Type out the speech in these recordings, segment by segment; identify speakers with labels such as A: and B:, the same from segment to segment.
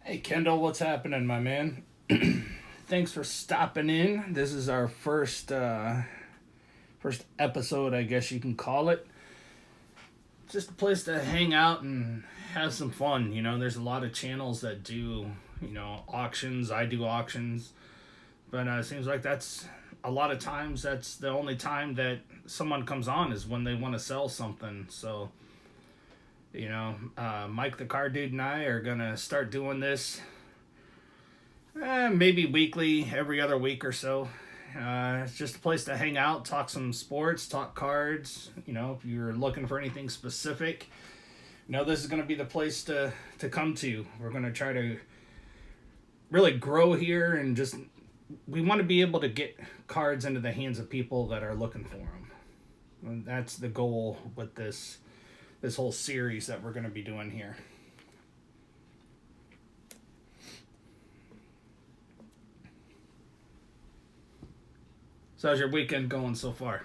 A: Hey Kendall, what's happening, my man? Thanks for stopping in. This is our first episode, I guess you can call it. Just a place to hang out and have some fun. There's a lot of channels that do auctions. I do auctions, but it seems like that's a lot of times that's the only time that someone comes on is when they want to sell something. So Mike the car dude and I are gonna start doing this maybe weekly, every other week or so. It's just a place to hang out, talk some sports, talk cards. If you're looking for anything specific, this is going to be the place to come to. We're going to try to really grow here and just, we want to be able to get cards into the hands of people that are looking for them. And that's the goal with this whole series that we're going to be doing here. So how's your weekend going so far?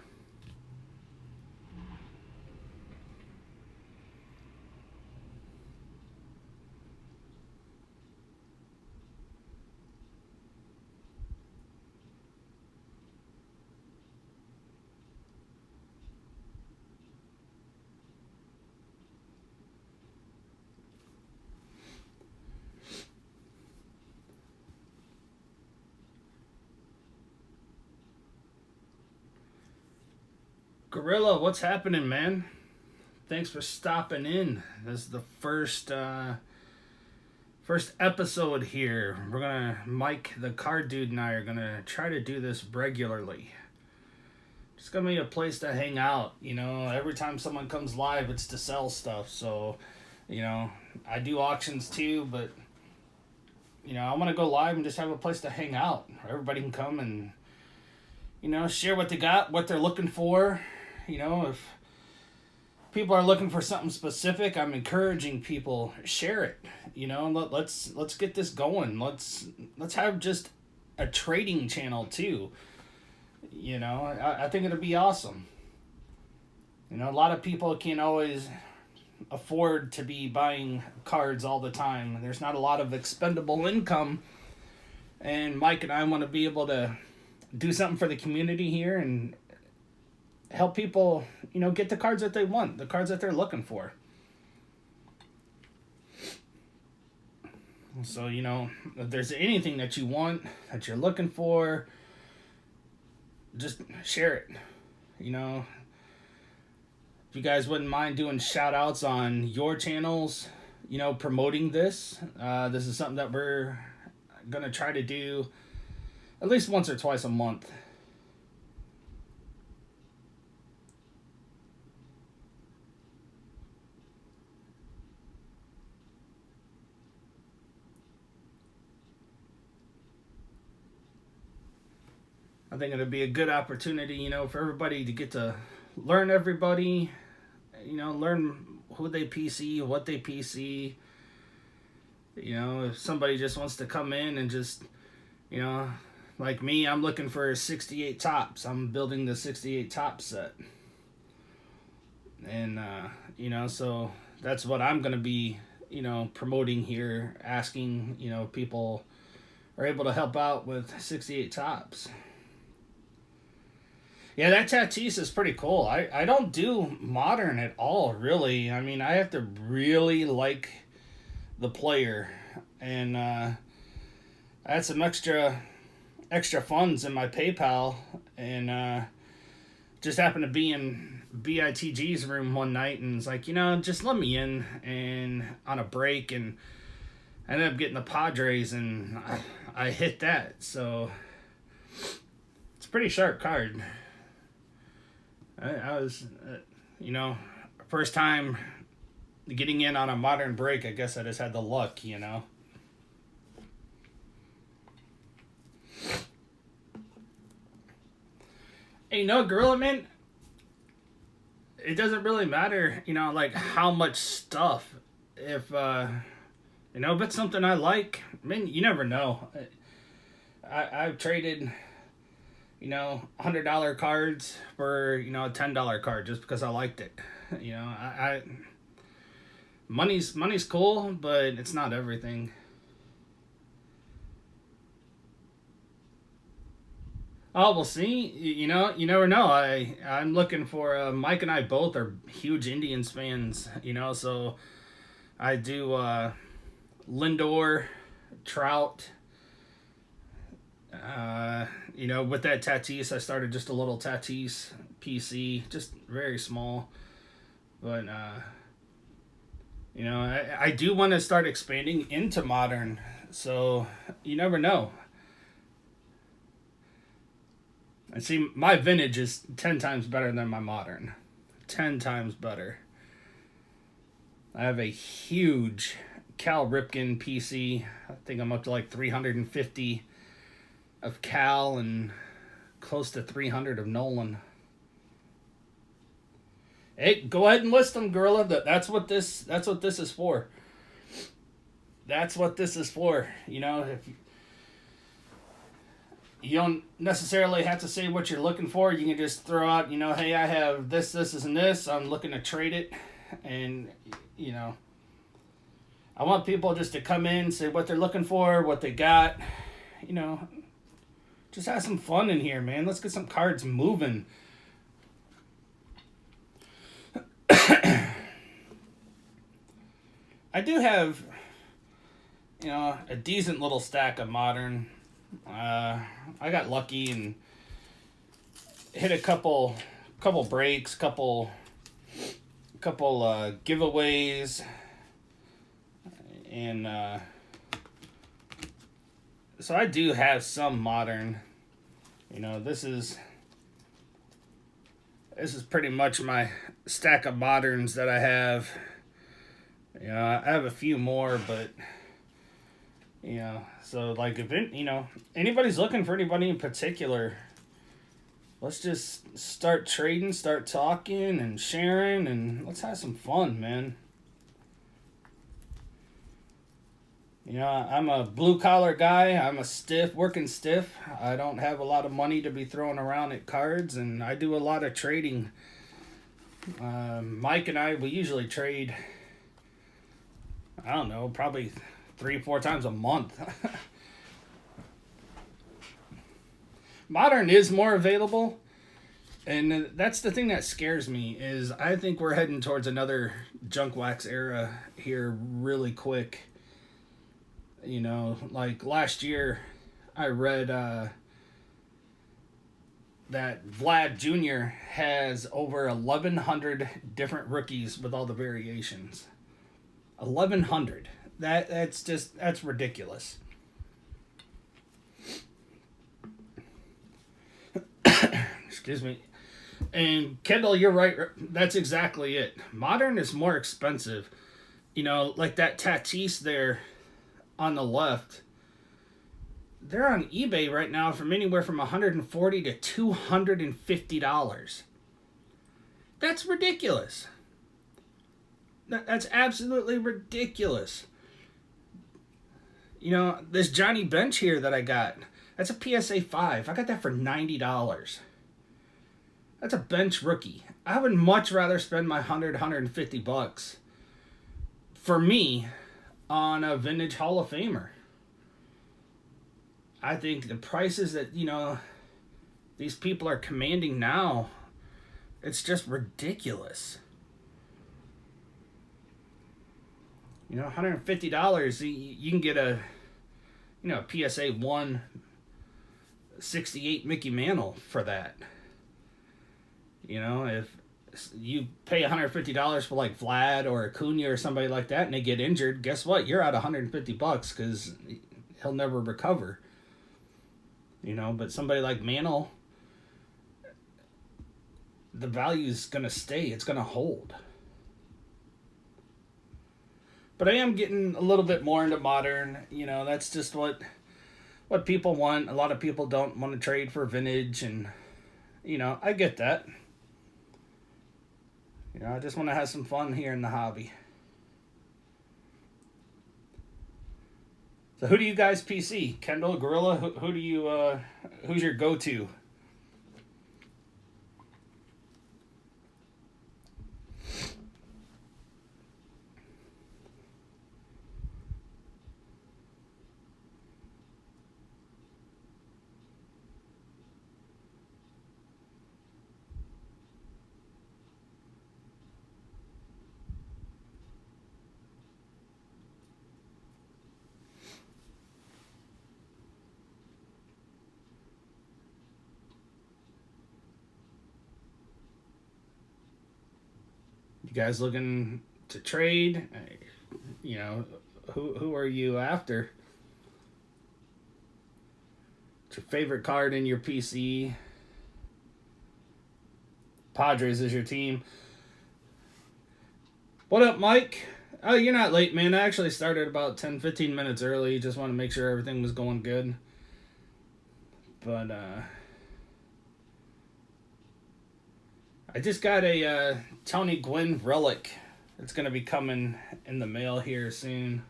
A: Gorilla, what's happening, man? Thanks for stopping in. This is the first episode here. We're gonna Mike the car dude and I are gonna try to do this regularly. It's gonna be a place to hang out. Every time someone comes live, it's to sell stuff. So, I do auctions too, but I want to go live and just have a place to hang out. Everybody can come and share what they got, what they're looking for. If people are looking for something specific, I'm encouraging people share it. Let's get this going. Let's have just a trading channel too. I think it'll be awesome. A lot of people can't always afford to be buying cards all the time. There's not a lot of expendable income, and Mike and I want to be able to do something for the community here and help people, get the cards that they want, the cards that they're looking for. So, if there's anything that you want, that you're looking for, just share it. If you guys wouldn't mind doing shout outs on your channels, promoting this. This is something that we're going to try to do at least once or twice a month. I think it'd be a good opportunity, for everybody to get to learn everybody, learn who they PC, what they PC. If somebody just wants to come in and just, like me, I'm looking for 68 tops. I'm building the 68 top set. And, so that's what I'm going to be, promoting here, asking, people are able to help out with 68 tops. Yeah, that Tatis is pretty cool. I don't do modern at all, really. I mean, I have to really like the player. And I had some extra funds in my PayPal, and just happened to be in BITG's room one night, and it's like, just let me in and on a break, and I ended up getting the Padres, and I hit that. So it's a pretty sharp card. I was, first time getting in on a modern break. I guess I just had the luck, Hey, Gorilla, man, it doesn't really matter, like how much stuff. If, if it's something I like, I mean, you never know. I've traded $100 cards for a $10 card just because I liked it. I money's cool, but it's not everything. Oh, we'll see. You know, you never know. I'm looking for Mike and I both are huge Indians fans. You know, so I do Lindor, Trout. You know, with that Tatis, I started just a little Tatis PC, just very small. But you know, I do want to start expanding into modern. So you never know. And see, my vintage is 10 times better than my modern. 10 times better. I have a huge Cal Ripken PC. I think I'm up to like 350 of Cal and close to 300 of Nolan. Hey, go ahead and list them, Gorilla. That's what this is for. That's what this is for. You know, if you don't necessarily have to say what you're looking for. You can just throw out, you know, hey, I have this, and this. I'm looking to trade it. And, you know, I want people just to come in, say what they're looking for, what they got. You know, just have some fun in here, man. Let's get some cards moving. I do have, you know, a decent little stack of modern. I got lucky and hit a couple breaks, couple giveaways, and so I do have some modern. You know, this is pretty much my stack of moderns that I have. You know, I have a few more, but you know, so like if it, you know, anybody's looking for anybody in particular, let's just start trading, start talking and sharing, and let's have some fun, man. You know, I'm a blue collar guy. I'm a working stiff. I don't have a lot of money to be throwing around at cards, and I do a lot of trading. Mike and I, we usually trade, I don't know, probably 3-4 times a month. Modern is more available, and that's the thing that scares me is I think we're heading towards another junk wax era here really quick. You know, like last year I read that Vlad Jr. has over 1,100 different rookies with all the variations. 1,100. That's ridiculous. Excuse me. And Kendall, you're right. That's exactly it. Modern is more expensive. You know, like that Tatis there on the left. They're on eBay right now from anywhere from $140 to $250. That's ridiculous. That's absolutely ridiculous. You know, this Johnny Bench here that I got, that's a PSA 5. I got that for $90. That's a bench rookie. I would much rather spend my $150 for me on a vintage Hall of Famer. I think the prices that, you know, these people are commanding now, it's just ridiculous. You know, $150, you can get a, you know, a PSA 168 Mickey Mantle for that. You know, if you pay $150 for like Vlad or Acuna or somebody like that and they get injured, guess what? You're out $150 because he'll never recover. You know, but somebody like Mantle, the value's going to stay. It's going to hold. But I am getting a little bit more into modern. You know, that's just what people want. A lot of people don't want to trade for vintage, and, you know, I get that. You know, I just want to have some fun here in the hobby. So who do you guys PC? Kendall, Gorilla? Who do you, who's your go-to? You guys looking to trade? You know, who are you after? What's your favorite card in your PC? Padres is your team. What up, Mike? Oh, you're not late, man. I actually started about 10-15 minutes early. Just want to make sure everything was going good. But, I just got a Tony Gwynn relic. It's going to be coming in the mail here soon.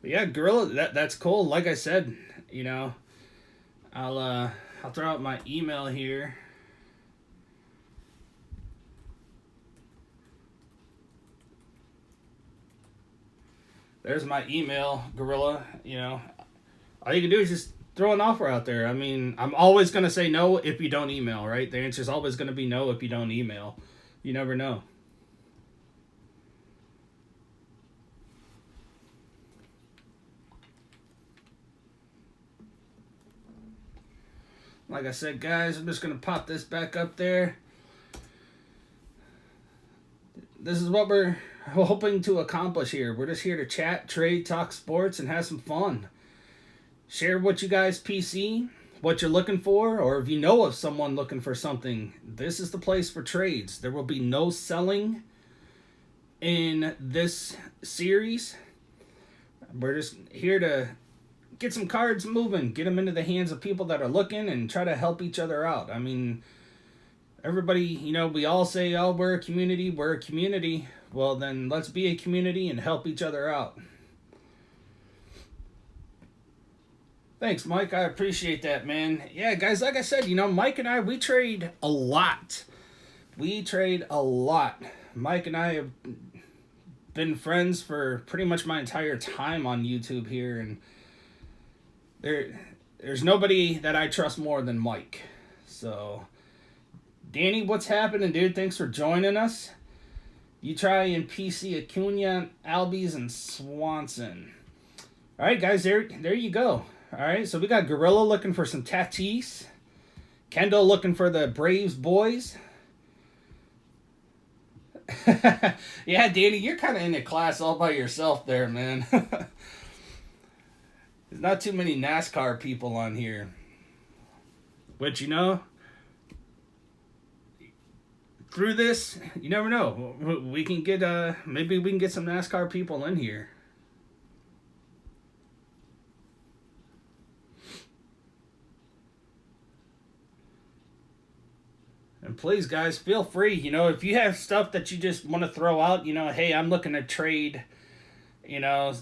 A: But yeah, Gorilla, that's cool. Like I said, you know, I'll throw out my email here. There's my email, Gorilla. You know, all you can do is just throw an offer out there. I mean, I'm always going to say no if you don't email, right? The answer is always going to be no if you don't email. You never know. Like I said, guys, I'm just going to pop this back up there. This is what we're hoping to accomplish here. We're just here to chat, trade, talk sports, and have some fun. Share what you guys PC, what you're looking for, or if you know of someone looking for something, this is the place for trades. There will be no selling in this series. We're just here to get some cards moving, get them into the hands of people that are looking, and try to help each other out. I mean, everybody, you know, we all say, oh, we're a community, we're a community. Well, then let's be a community and help each other out. Thanks, Mike. I appreciate that, man. Yeah, guys, like I said, you know, Mike and I, we trade a lot. We trade a lot. Mike and I have been friends for pretty much my entire time on YouTube here, and there's nobody that I trust more than Mike. So, Danny, what's happening, dude? Thanks for joining us. You try and PC Acuna, Albies, and Swanson. All right, guys, there you go. All right, so we got Gorilla looking for some Tatis. Kendall looking for the Braves boys. Yeah, Danny, you're kind of in a class all by yourself there, man. There's not too many NASCAR people on here. But, you know, through this, you never know. We can get, maybe we can get some NASCAR people in here. And please, guys, feel free. You know, if you have stuff that you just want to throw out, you know, hey, I'm looking to trade, you know,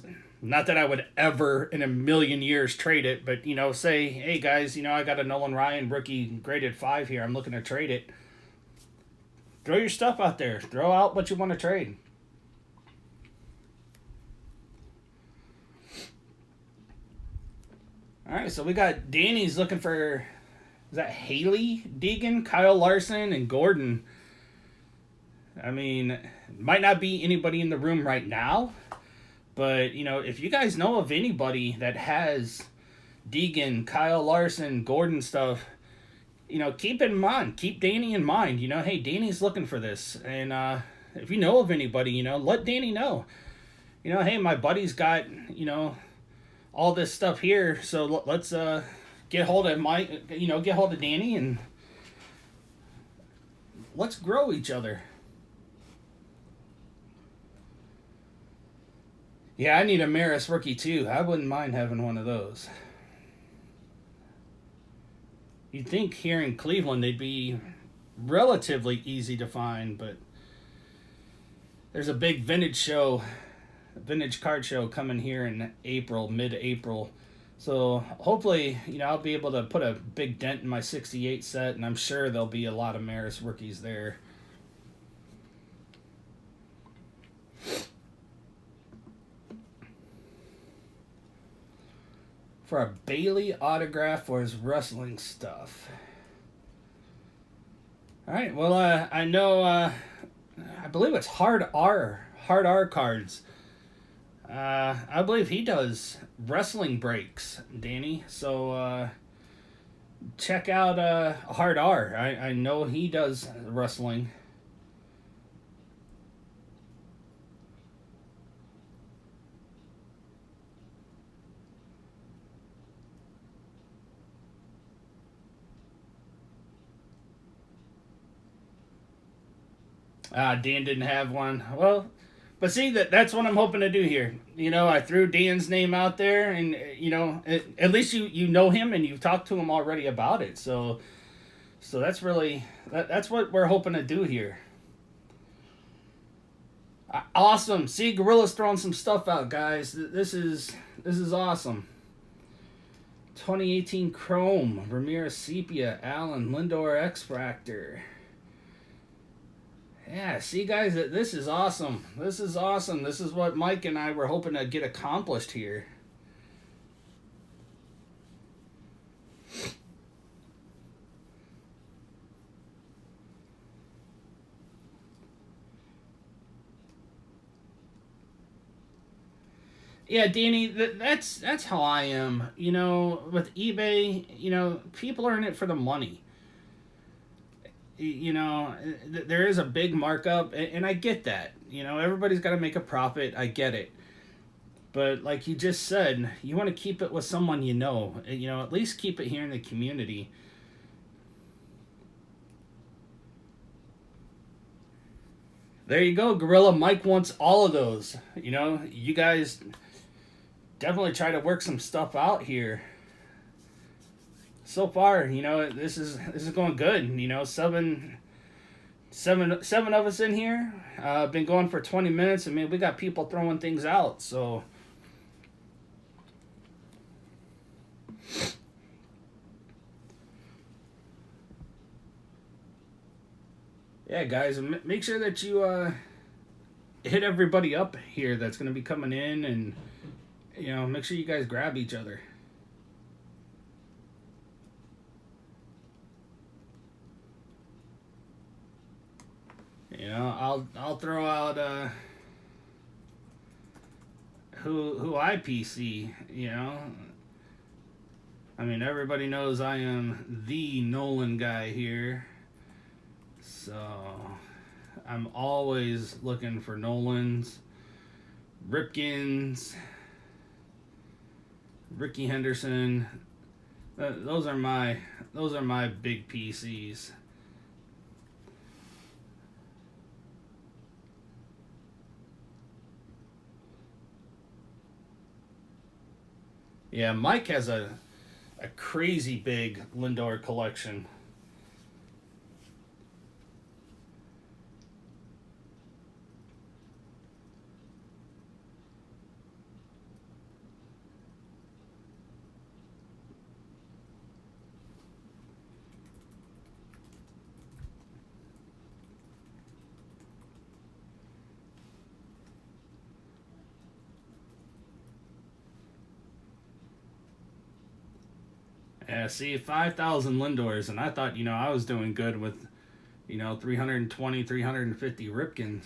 A: not that I would ever in a million years trade it, but, you know, say, hey, guys, you know, I got a Nolan Ryan rookie graded 5 here. I'm looking to trade it. Throw your stuff out there. Throw out what you want to trade. All right, so we got Danny's looking for... Is that Haley, Deegan, Kyle Larson, and Gordon? I mean, might not be anybody in the room right now, but, you know, if you guys know of anybody that has Deegan, Kyle Larson, Gordon stuff, you know, keep in mind. Keep Danny in mind. You know, hey, Danny's looking for this. And if you know of anybody, you know, let Danny know. You know, hey, my buddy's got, you know, all this stuff here, so let's... get hold of Mike, you know, get hold of Danny, and let's grow each other. Yeah, I need a Maris rookie too. I wouldn't mind having one of those. You'd think here in Cleveland they'd be relatively easy to find, but there's a big vintage card show coming here in April, mid-April. So hopefully, you know, I'll be able to put a big dent in my 68 set, and I'm sure there'll be a lot of Maris rookies there. For a Bailey autograph for his wrestling stuff. All right, well, I know, I believe it's Hard R cards. I believe he does wrestling breaks, Danny. So, check out Hard R. I know he does wrestling. Dan didn't have one. Well, but see that's what I'm hoping to do here. You know, I threw Dan's name out there, and you know, at least you know him and you've talked to him already about it. So that's really that's what we're hoping to do here. Awesome. See, Gorilla's throwing some stuff out, guys. This is awesome. 2018 Chrome, Ramirez Sepia, Allen, Lindor X Fractor. Yeah, see, guys, this is awesome. This is awesome. This is what Mike and I were hoping to get accomplished here. Yeah, Danny, that's how I am. You know, with eBay, you know, people are in it for the money. You know, there is a big markup, and I get that. You know, everybody's got to make a profit. I get it. But like you just said, you want to keep it with someone you know. You know, at least keep it here in the community. There you go, Gorilla. Mike wants all of those. You know, you guys definitely try to work some stuff out here. So far, you know, this is going good. You know, seven of us in here. Been going for 20 minutes. I mean, we got people throwing things out. So yeah, guys, make sure that you hit everybody up here that's going to be coming in, and you know, make sure you guys grab each other. You know, I'll throw out who I PC. You know, I mean, everybody knows I am the Nolan guy here, so I'm always looking for Nolans, Ripkins, Ricky Henderson. Those are my big PCs. Yeah, Mike has a crazy big Lindor collection. Yeah, see, 5,000 Lindors, and I thought, you know, I was doing good with, you know, 320, 350 Ripkins.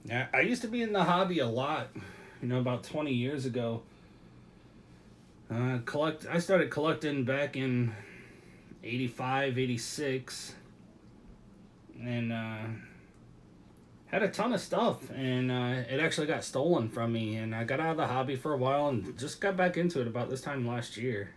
A: Yeah, I used to be in the hobby a lot, you know, about 20 years ago. I started collecting back in 85, 86, and had a ton of stuff, and it actually got stolen from me, and I got out of the hobby for a while and just got back into it about this time last year.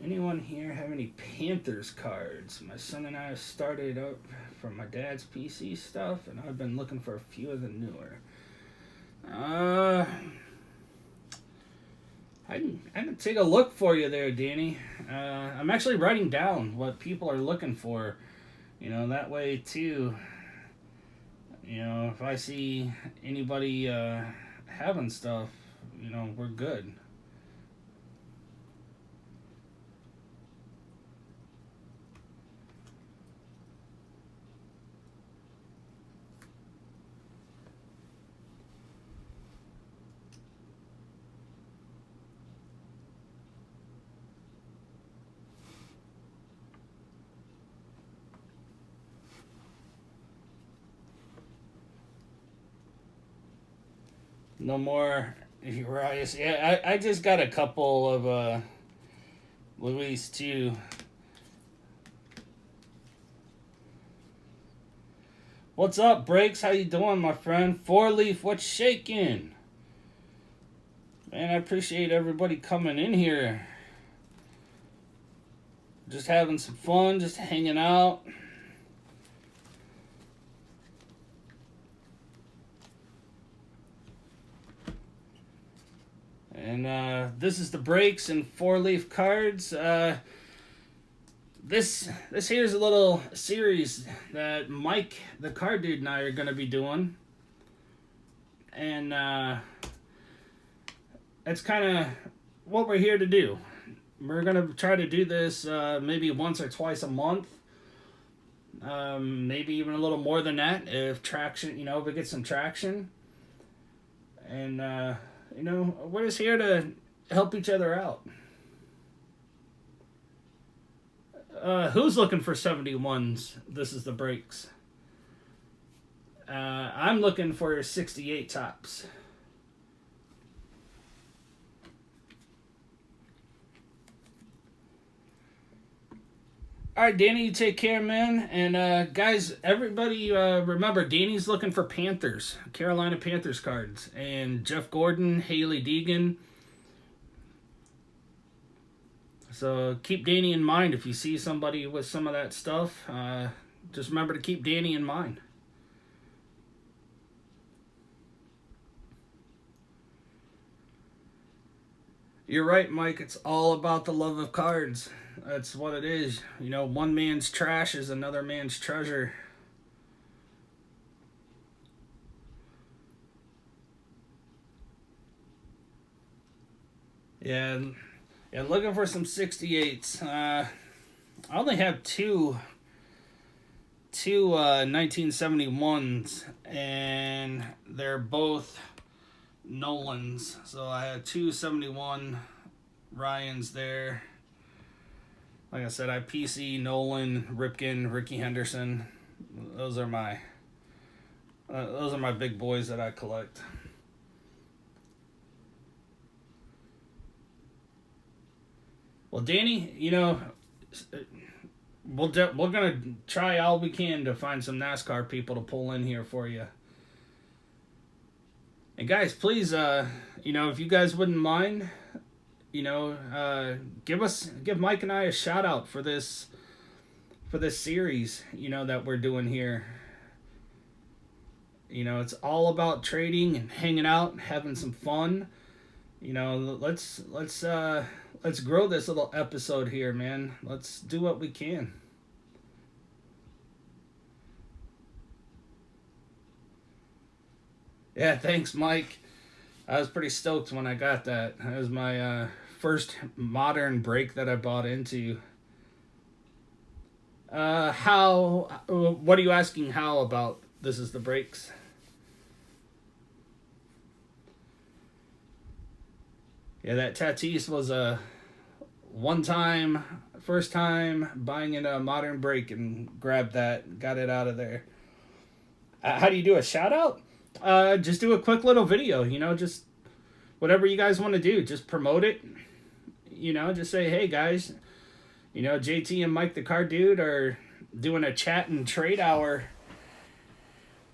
A: Anyone here have any Panthers cards? My son and I have started up from my dad's PC stuff, and I've been looking for a few of the newer. Uh, I can take a look for you there, Danny. I'm actually writing down what people are looking for. You know, that way too. You know, if I see anybody having stuff, you know, we're good. No more Urias. Yeah, I just got a couple of Luis too. What's up, Breaks? How you doing, my friend? Four Leaf, what's shaking? Man, I appreciate everybody coming in here. Just having some fun, just hanging out. And this is the Breaks and Four Leaf Cards. This here's a little series that Mike, the card dude, and I are going to be doing. And that's kind of what we're here to do. We're going to try to do this maybe once or twice a month. Maybe even a little more than that if traction, if we get some traction. And, we're just here to help each other out. Who's looking for 71s? This is the Breaks. I'm looking for 68 tops. All right, Danny, you take care, man. And guys, everybody remember, Danny's looking for Panthers, Carolina Panthers cards. And Jeff Gordon, Haley Deegan. So keep Danny in mind if you see somebody with some of that stuff. Just remember to keep Danny in mind. You're right, Mike. It's all about the love of cards. That's what it is. One man's trash is another man's treasure. Yeah, looking for some 68s. I only have two 1971s, and they're both Nolans. So I have two 71 Ryans there. Like I said, I have PC, Nolan, Ripken, Ricky Henderson. Those are my big boys that I collect. Well, Danny, we're gonna try all we can to find some NASCAR people to pull in here for you. And guys, please, if you guys wouldn't mind, give Mike and I a shout out for this series, that we're doing here. It's all about trading and hanging out and having some fun. Let's grow this little episode here, man. Let's do what we can. Yeah, thanks, Mike. I was pretty stoked when I got that. That was my first modern break that I bought into. What are you asking how about This Is the Breaks? Yeah, that Tatis was a first time buying in a modern break and grabbed that, got it out of there. How do you do a shout out? Just do a quick little video, just whatever you guys want to do. Just promote it. Just say, hey guys, JT and Mike the Card Dude are doing a chat and trade hour.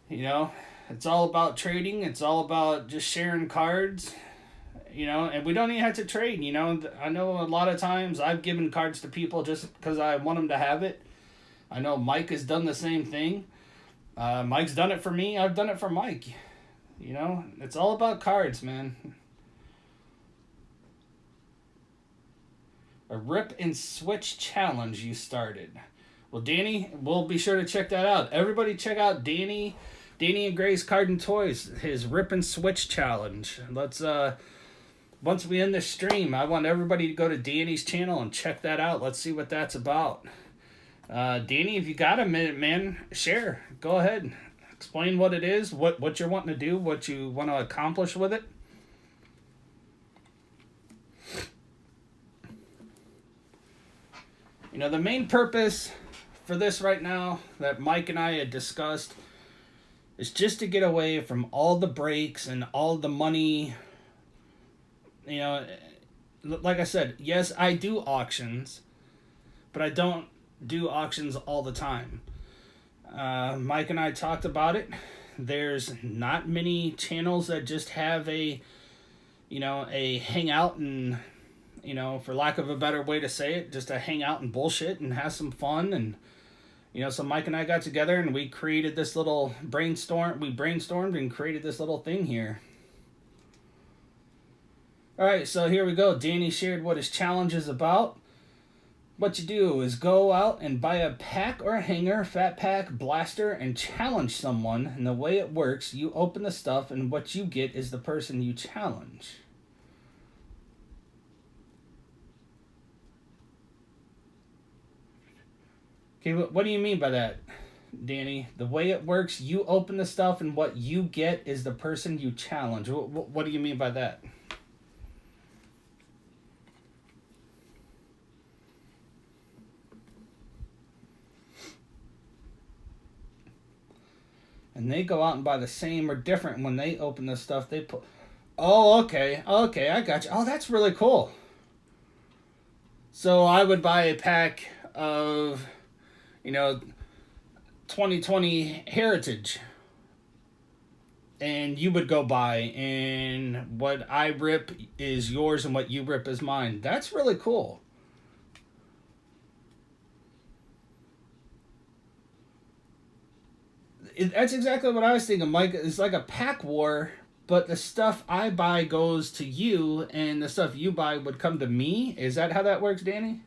A: It's all about trading. It's all about just sharing cards. And we don't even have to trade. I know a lot of times I've given cards to people just because I want them to have it. I know Mike has done the same thing. Mike's done it for me. I've done it for Mike. It's all about cards, man. A rip and switch challenge you started. Well, Danny, we'll be sure to check that out. Everybody check out Danny and Gray's Card and Toys, his rip and switch challenge. Let's once we end this stream, I want everybody to go to Danny's channel and check that out. Let's see what that's about. Danny, if you got a minute, man, share. Go ahead. Explain what it is, what you're wanting to do, what you want to accomplish with it. The main purpose for this right now that Mike and I had discussed It's just to get away from all the breaks and all the money. You know, like I said, yes, I do auctions, but I don't do auctions all the time. Mike and I talked about it. There's not many channels that just have a hangout and, for lack of a better way to say it, just a hangout and bullshit and have some fun. And, so Mike and I got together and we created this little brainstorm. We brainstormed and created this little thing here. All right, so here we go. Danny shared what his challenge is about. What you do is go out and buy a pack or a hanger, fat pack, blaster, and challenge someone. And the way it works, you open the stuff, and what you get is the person you challenge. Okay, what do you mean by that, Danny? The way it works, you open the stuff, and what you get is the person you challenge. What do you mean by that? And they go out and buy the same or different. When they open the stuff, they put... Oh, okay, I got you. Oh, that's really cool. So I would buy a pack of, 2020 Heritage. And you would go buy, and what I rip is yours and what you rip is mine. That's really cool. That's exactly what I was thinking, Mike. It's like a pack war, but the stuff I buy goes to you, and the stuff you buy would come to me. Is that how that works, Danny?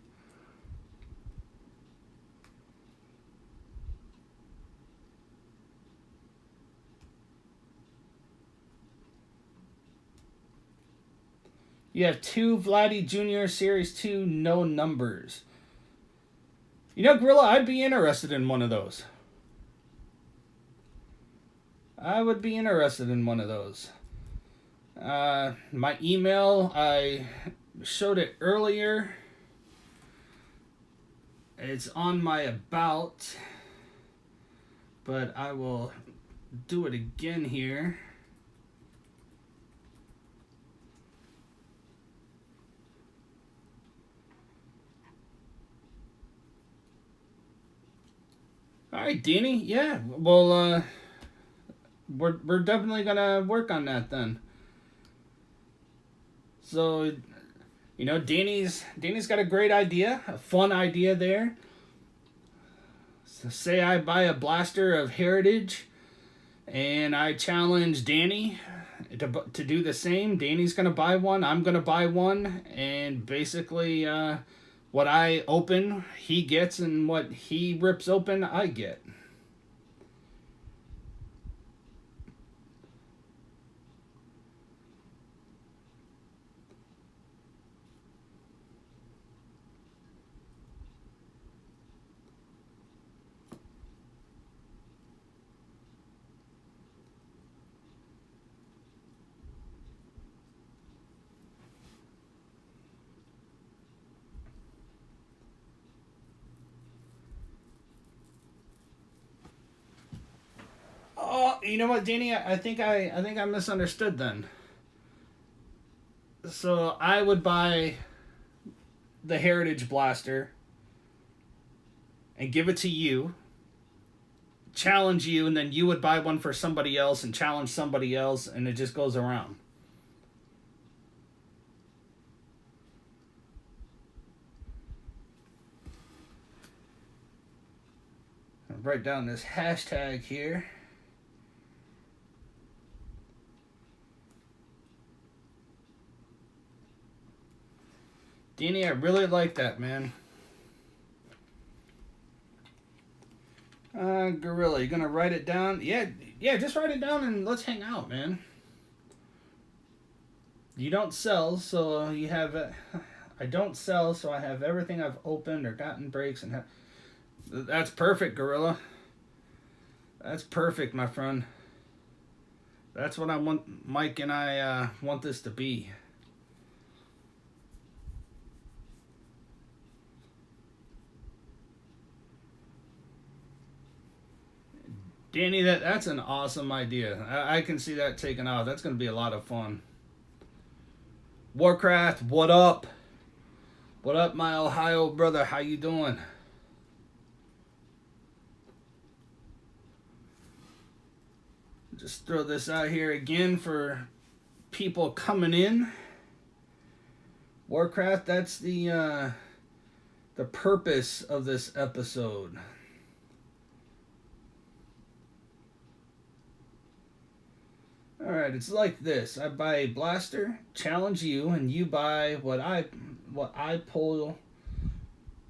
A: You have two Vladdy Jr. Series 2 no numbers. Gorilla, I'd be interested in one of those. I would be interested in one of those. My email, I showed it earlier. It's on my about, but I will do it again here. All right, Danny. Yeah, well, we're definitely gonna work on that then. So, Danny's got a great idea, a fun idea there. So say I buy a blaster of Heritage, and I challenge Danny to do the same. Danny's gonna buy one. I'm gonna buy one, and basically, what I open, he gets, and what he rips open, I get. Oh, you know what, Danny? I think I misunderstood then. So I would buy the Heritage Blaster and give it to you, challenge you, and then you would buy one for somebody else and challenge somebody else, and it just goes around. I'll write down this hashtag here. Danny, I really like that, man. Gorilla, you gonna write it down? Yeah, just write it down and let's hang out, man. You don't sell, so you have... I don't sell, so I have everything I've opened or gotten breaks and... That's perfect, Gorilla. That's perfect, my friend. That's what I want. Mike and I want this to be. Danny, that's an awesome idea. I can see that taking off. That's going to be a lot of fun. Warcraft, what up? What up, my Ohio brother? How you doing? Just throw this out here again for people coming in. Warcraft, that's the purpose of this episode. Alright, it's like this. I buy a blaster, challenge you, and you buy what I pull.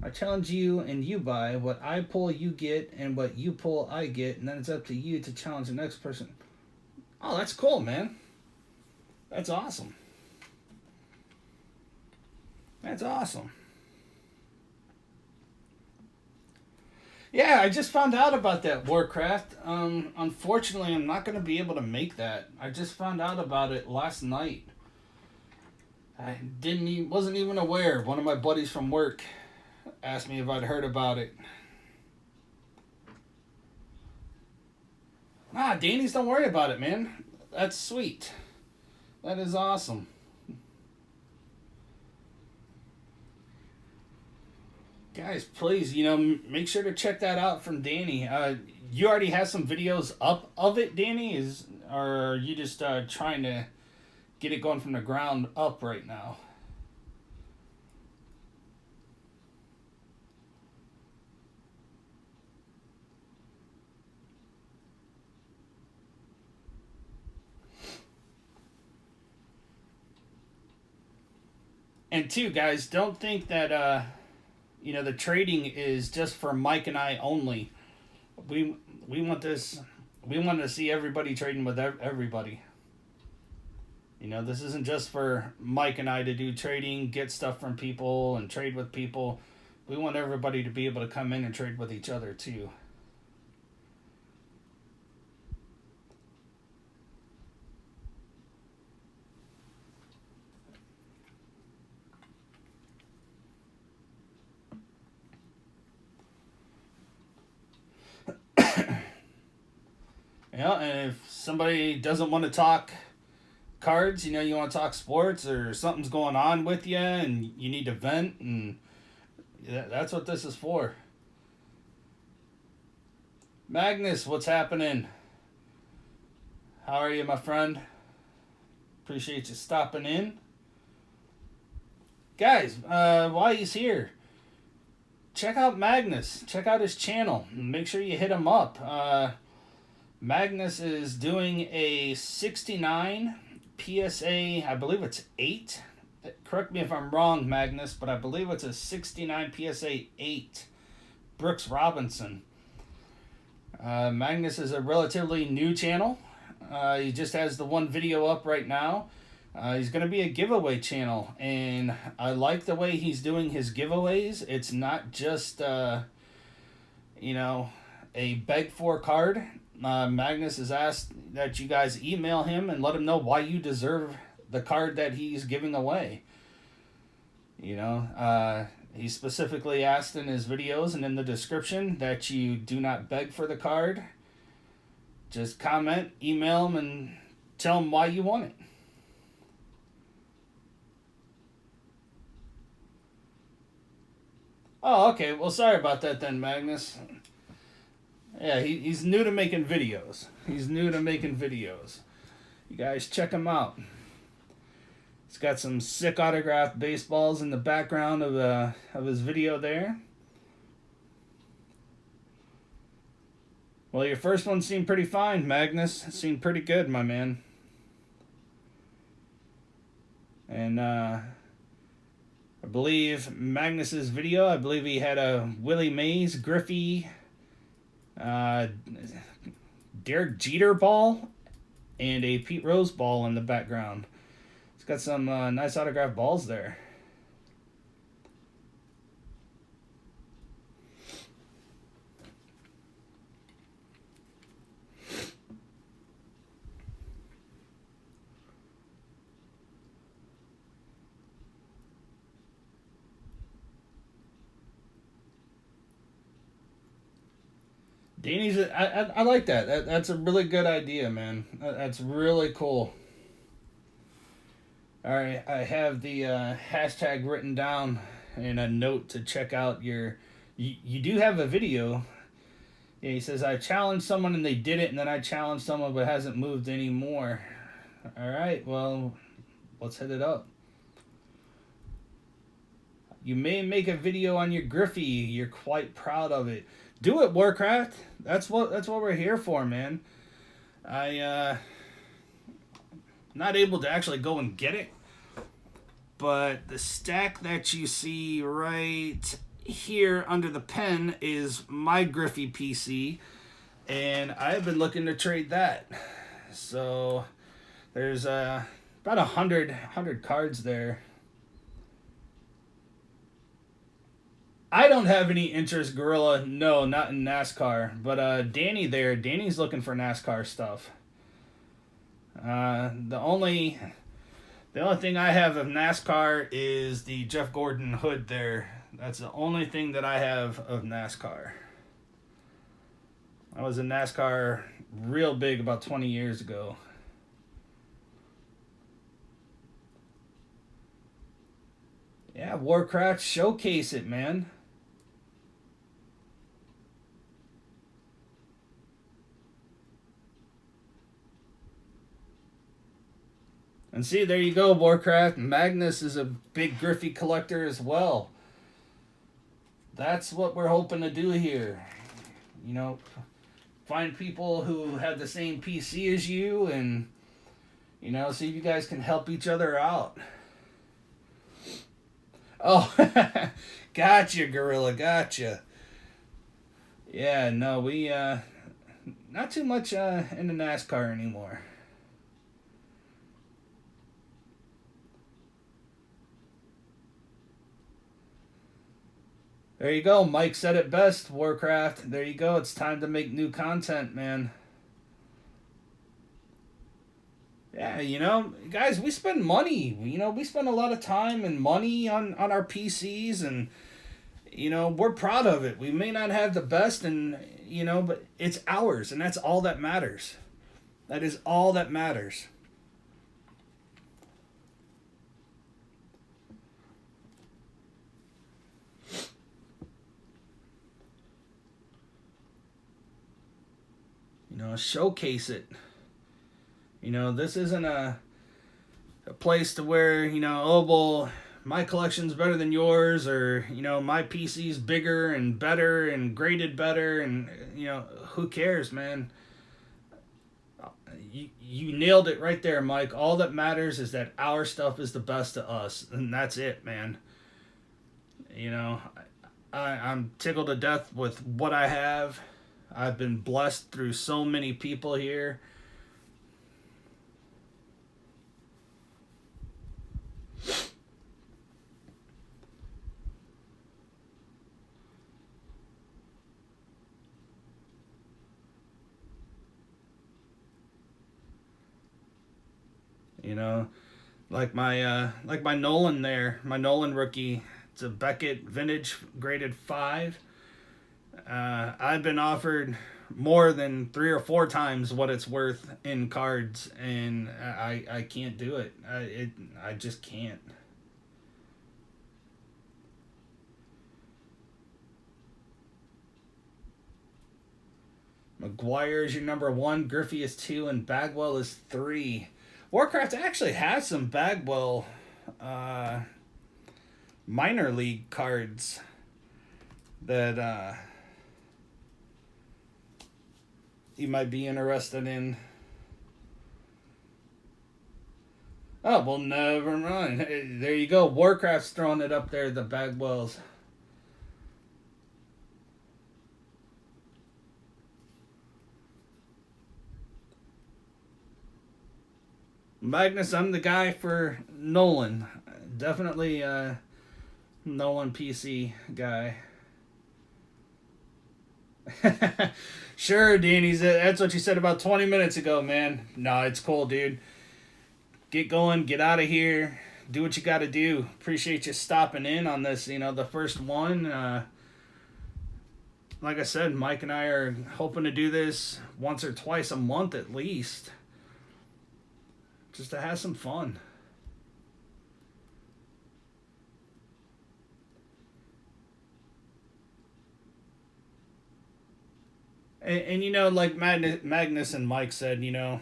A: I challenge you and you buy what I pull, you get, and what you pull, I get, and then it's up to you to challenge the next person. Oh, that's cool, man. That's awesome. That's awesome. Yeah, I just found out about that Warcraft. Unfortunately, I'm not going to be able to make that. I just found out about it last night. I wasn't even aware. One of my buddies from work asked me if I'd heard about it. Nah, Danny's, don't worry about it, man. That's sweet. That is awesome. Guys, please, make sure to check that out from Danny. You already have some videos up of it, Danny? Or are you just trying to get it going from the ground up right now? And two, guys, don't think that the trading is just for Mike and I only. We want this. We want to see everybody trading with everybody. This isn't just for Mike and I to do trading, get stuff from people, and trade with people. We want everybody to be able to come in and trade with each other too. And if somebody doesn't want to talk cards, you want to talk sports, or something's going on with you and you need to vent, and that's what this is for. Magnus, what's happening? How are you, my friend? Appreciate you stopping in. Guys, while he's here, check out Magnus. Check out his channel. Make sure you hit him up. Magnus is doing a 69 PSA, I believe it's 8. Correct me if I'm wrong, Magnus, but I believe it's a 69 PSA 8. Brooks Robinson. Magnus is a relatively new channel. He just has the one video up right now. He's going to be a giveaway channel, and I like the way he's doing his giveaways. It's not just, a beg for card. Magnus has asked that you guys email him and let him know why you deserve the card that he's giving away. He specifically asked in his videos and in the description that you do not beg for the card. Just comment, email him, and tell him why you want it. Oh, okay. Well, sorry about that then, Magnus. Yeah, he's new to making videos. You guys check him out. He's got some sick autographed baseballs in the background of his video there. Well, your first one seemed pretty fine, Magnus. It seemed pretty good, my man. And I believe Magnus's video, I believe he had a Willie Mays, Griffey, Derek Jeter ball, and a Pete Rose ball in the background. It's got some nice autographed balls there. Danny's, I like that. That's a really good idea, man. That's really cool. All right, I have the hashtag written down and a note to check out your. You do have a video. Yeah, he says I challenged someone and they did it, and then I challenged someone but hasn't moved anymore. All right, well, let's hit it up. You may make a video on your Griffey. You're quite proud of it. Do it, Warcraft. That's what we're here for, man. I not able to actually go and get it, but the stack that you see right here under the pen is my Griffey PC, and I've been looking to trade that. So there's about 100 cards there. I don't have any interest, Gorilla. No, not in NASCAR. But Danny's looking for NASCAR stuff. The only thing I have of NASCAR is the Jeff Gordon hood there. That's the only thing that I have of NASCAR. I was in NASCAR real big about 20 years ago. Yeah, Warcraft, showcase it, man. And see, there you go, Warcraft. Magnus is a big Griffey collector as well. That's what we're hoping to do here. You know, find people who have the same PC as you and, you know, see if you guys can help each other out. Oh, gotcha, Gorilla, gotcha. Yeah, no, we, not too much into NASCAR anymore. There you go. Mike said it best, Warcraft. There you go. It's time to make new content, man. Yeah, you know, guys, we spend money. You know, we spend a lot of time and money on our PCs, and, you know, we're proud of it. We may not have the best, and, you know, but it's ours, and that's all that matters. That is all that matters. You know, showcase it. You know, this isn't a place to where, you know, oh, well, my collection's better than yours, or, you know, my PC's bigger and better and graded better, and, you know, who cares, man? You nailed it right there, Mike. All that matters is that our stuff is the best to us, and that's it, man. You know, I'm tickled to death with what I have. I've been blessed through so many people here. You know, like my Nolan there, my Nolan rookie. It's a Beckett Vintage graded 5. I've been offered more than 3 or 4 times what it's worth in cards, and I can't do it. I just can't. McGuire is your number 1, Griffey is 2, and Bagwell is 3. Warcraft actually has some Bagwell minor league cards that you might be interested in. Oh, well, never mind. There you go. Warcraft's throwing it up there, the Bagwells. Magnus, I'm the guy for Nolan. Definitely Nolan PC guy. Sure, Danny. That's what you said about 20 minutes ago, man. No, it's cool, dude. Get going. Get out of here. Do what you got to do. Appreciate you stopping in on this, you know, the first one. like I said, Mike and I are hoping to do this once or twice a month at least, just to have some fun. And you know, like Magnus and Mike said, you know,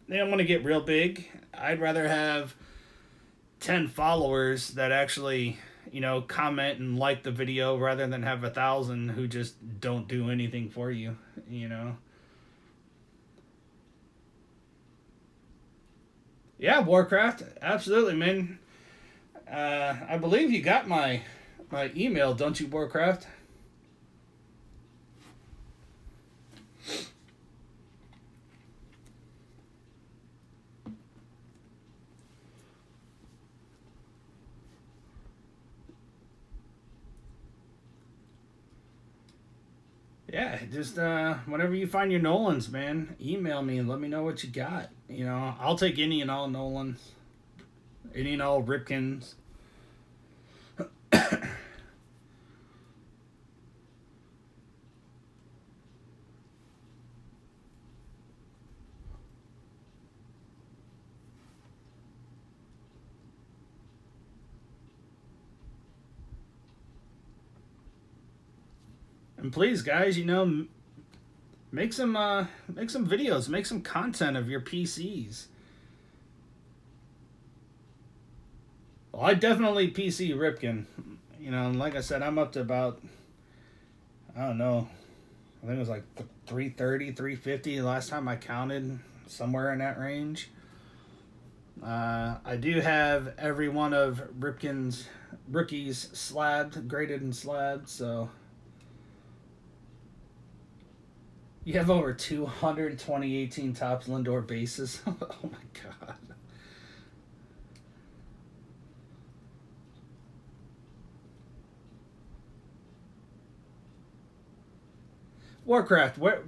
A: they don't want to get real big. I'd rather have 10 followers that actually, you know, comment and like the video rather than have 1,000 who just don't do anything for you, you know. Yeah, Warcraft, absolutely, man. I believe you got my email, don't you, Warcraft? Yeah, just whenever you find your Nolans, man, email me and let me know what you got. You know, I'll take any and all Nolans, any and all Ripkins. And please, guys, you know, make some videos, make some content of your PCs. Well, I definitely PC Ripken. You know, like I said, I'm up to about, I don't know, I think it was like 330, 350 last time I counted, somewhere in that range. I do have every one of Ripken's rookies slabbed, graded and slabbed, so you have over 200 2018 Topps Lindor bases. Oh my god. Warcraft, where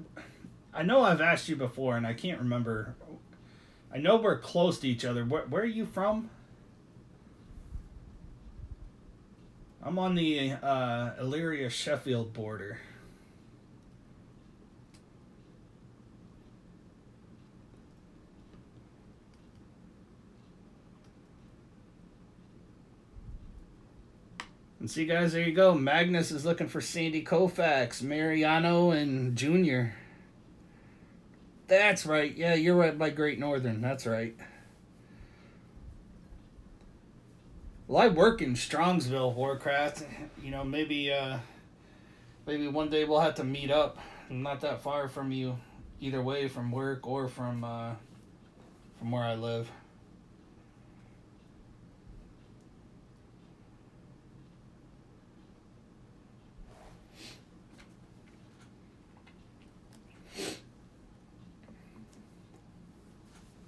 A: I know I've asked you before and I can't remember. I know we're close to each other. Where are you from? I'm on the Illyria Sheffield border. And see, guys, there you go. Magnus is looking for Sandy Koufax, Mariano, and Junior. That's right. Yeah, you're right by Great Northern. That's right. Well, I work in Strongsville, Warcraft. You know, maybe one day we'll have to meet up. I'm not that far from you, either way, from work or from where I live.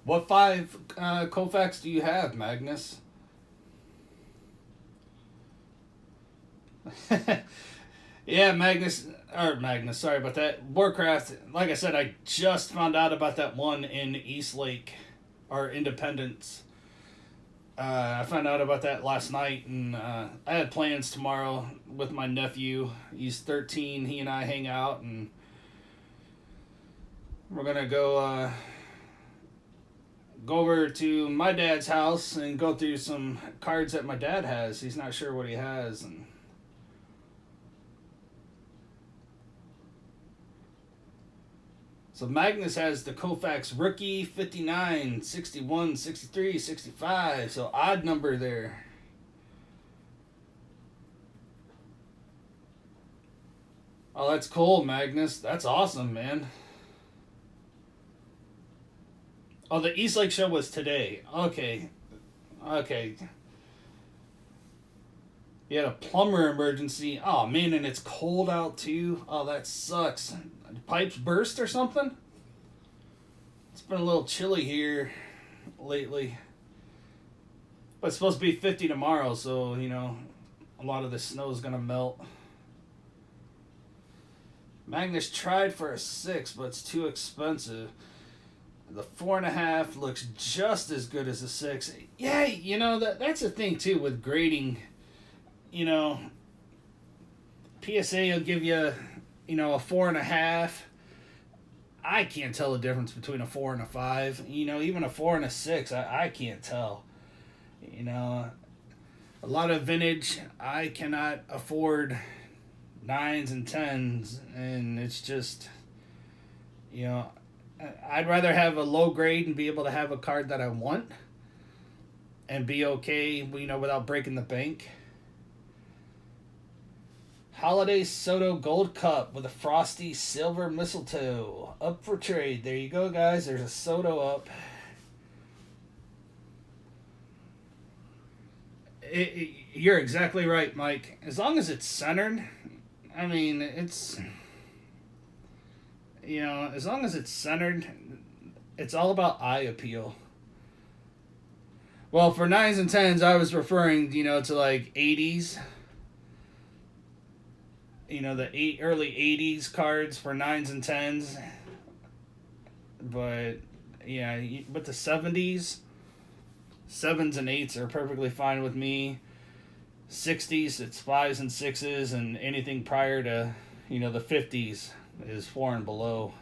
A: What five Koufax do you have, Magnus? Yeah, Magnus, sorry about that. Warcraft, like I said, I just found out about that one in Eastlake, or Independence. I found out about that last night, and I had plans tomorrow with my nephew. He's 13. He and I hang out, and we're gonna go over to my dad's house and go through some cards that my dad has. He's not sure what he has, and so Magnus has the Koufax rookie 59, 61, 63, 65. So odd number there. Oh, that's cool, Magnus. That's awesome, man. Oh, the Eastlake show was today. Okay. Okay. You had a plumber emergency. Oh, man, and it's cold out, too. Oh, that sucks. Pipes burst or something? It's been a little chilly here lately. But it's supposed to be 50 tomorrow, so, you know, a lot of the snow is going to melt. Magnus tried for a 6, but it's too expensive. The 4.5 looks just as good as a 6. Yeah, you know, that's the thing, too, with grading. You know, PSA will give you a 4.5. I can't tell the difference between a 4 and a 5. Even a 4 and a 6, I can't tell. You know, a lot of vintage, I cannot afford 9s and 10s, and it's just, you know, I'd rather have a low grade and be able to have a card that I want and be okay, without breaking the bank. Holiday Soto Gold Cup with a frosty silver mistletoe. Up for trade. There you go, guys. There's a Soto up. You're exactly right, Mike. As long as it's centered, I mean, as long as it's centered, it's all about eye appeal. Well, for 9s and 10s, I was referring, to like 80s. The early 80s cards for 9s and 10s. But, yeah, with the 70s, 7s and 8s are perfectly fine with me. 60s, it's 5s and 6s, and anything prior to, the 50s is 4 and below.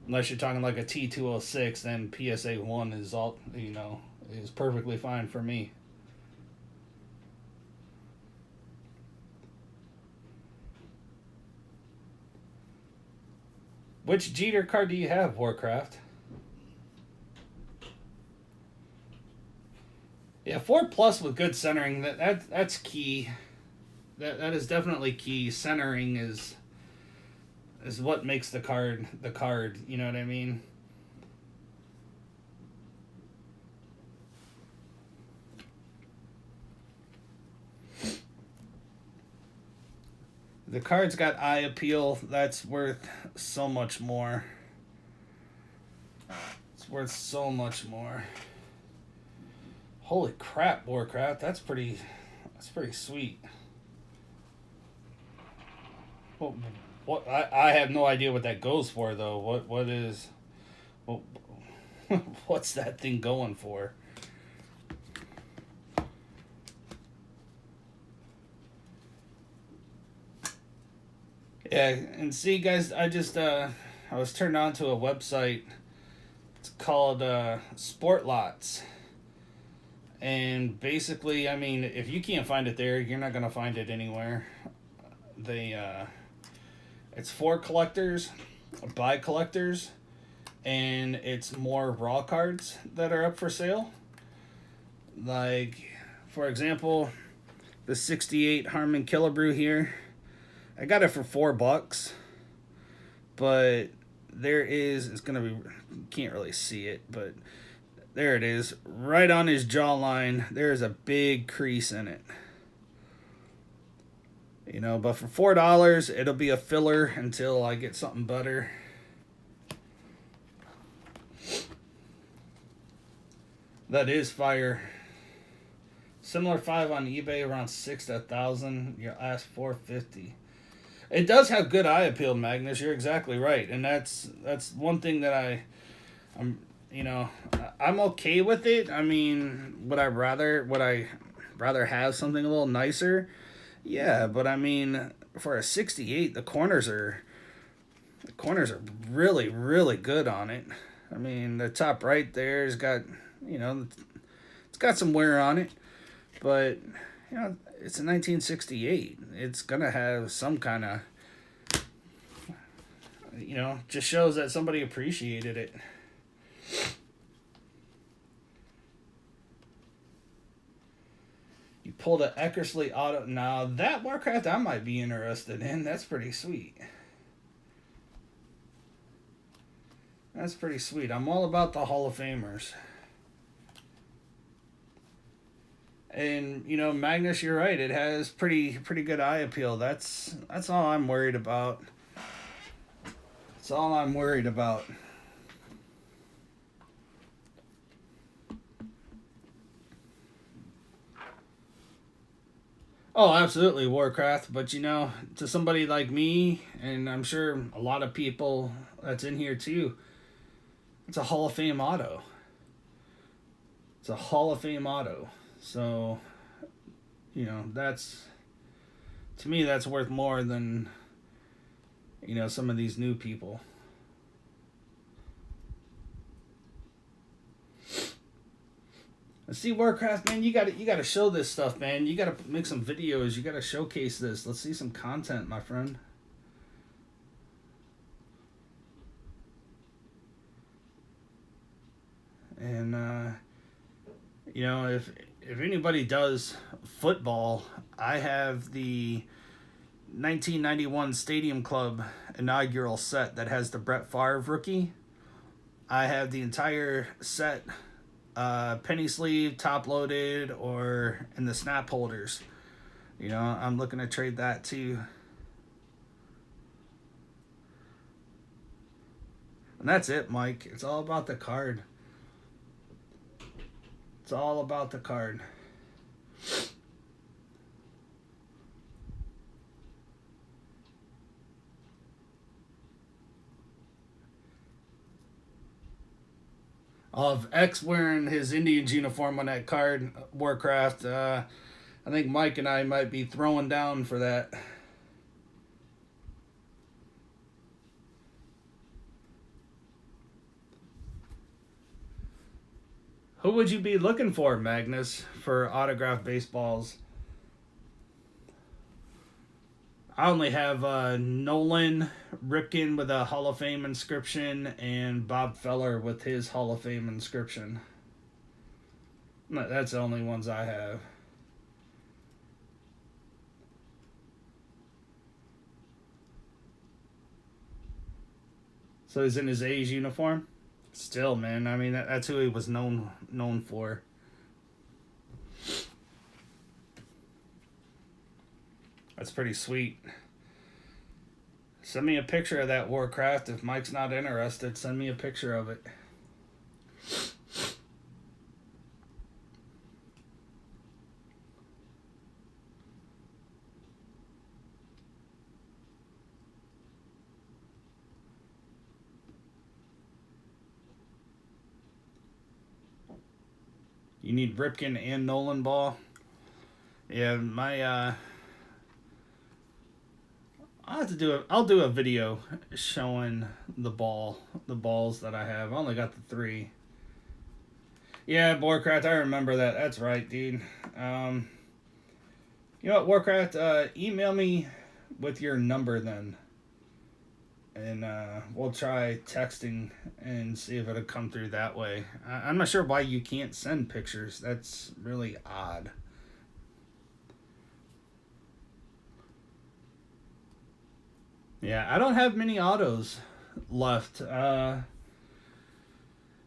A: Unless you're talking like a T206, then PSA 1 is all, is perfectly fine for me. Which Jeter card do you have, Warcraft? Yeah, 4 plus with good centering, that's key. That is definitely key. Centering is what makes the card, you know what I mean? The card's got eye appeal. That's worth so much more. It's worth so much more. Holy crap, Warcraft. That's pretty sweet. What I have no idea what that goes for though. What's that thing going for? Yeah, and see, guys, I was turned on to a website. It's called Sport Lots. And basically, I mean, if you can't find it there, you're not going to find it anywhere. It's for collectors, by collectors, and it's more raw cards that are up for sale. Like, for example, the 68 Harmon Killebrew here. I got it for $4, but it's gonna be, you can't really see it, but there it is, right on his jawline. There's a big crease in it. But for $4, it'll be a filler until I get something better. That is fire. Similar 5 on eBay, around 6 to 1,000. You ask $450. It does have good eye appeal, Magnus. You're exactly right, and that's one thing that I'm okay with it. I mean, would I rather have something a little nicer? Yeah, but I mean, for a 68, the corners are really, really good on it. I mean, the top right there's got, it's got some wear on it, but it's a 1968. It's gonna have some kind of, just shows that somebody appreciated it. You pulled an Eckersley auto. Now that Warcraft I might be interested in. That's pretty sweet. That's pretty sweet. I'm all about the Hall of Famers. And Magnus, you're right. It has pretty good eye appeal. That's all I'm worried about. That's all I'm worried about. Oh, absolutely, Warcraft. But to somebody like me, and I'm sure a lot of people that's in here too, it's a Hall of Fame auto. It's a Hall of Fame auto. So, to me, that's worth more than you know, some of these new people. See, Warcraft, man, you gotta show this stuff, man. You gotta make some videos. You gotta showcase this. Let's see some content, my friend. And you know, if anybody does football, I have the 1991 Stadium Club inaugural set that has the Brett Favre rookie. I have the entire set, penny sleeve, top loaded, or in the snap holders. You know, I'm looking to trade that too. And that's it, Mike. It's all about the card. It's all about the card. Of X wearing his Indians uniform on that card, Warcraft, I think Mike and I might be throwing down for that. Who would you be looking for, Magnus, for autographed baseballs? I only have Nolan Ripken with a Hall of Fame inscription and Bob Feller with his Hall of Fame inscription. That's the only ones I have. So he's in his A's uniform? Still, man. I mean, that's who he was known for. That's pretty sweet. Send me a picture of that, Warcraft. If Mike's not interested, send me a picture of it. You need Ripken and Nolan ball? Yeah, my I'll do a video showing the balls that I have. I only got the 3. Yeah, Warcraft, I remember that. That's right, dude. You know what, Warcraft? Email me with your number then, and we'll try texting and see if it'll come through that way. I'm not sure why you can't send pictures. That's really odd. Yeah, I don't have many autos left.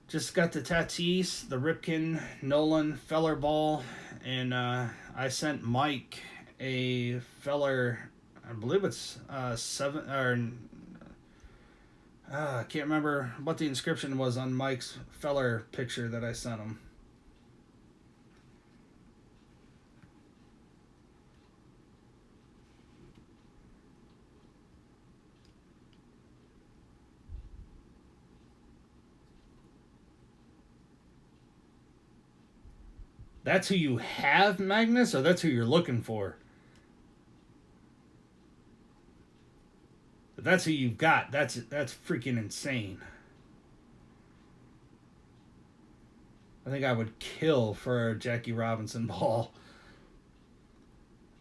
A: Just got the Tatis, the Ripken, Nolan, Feller ball, and I sent Mike a Feller. I believe it's 7 or I can't remember what the inscription was on Mike's Feller picture that I sent him. That's who you have, Magnus, or that's who you're looking for? If that's who you've got, that's freaking insane. I think I would kill for a Jackie Robinson ball.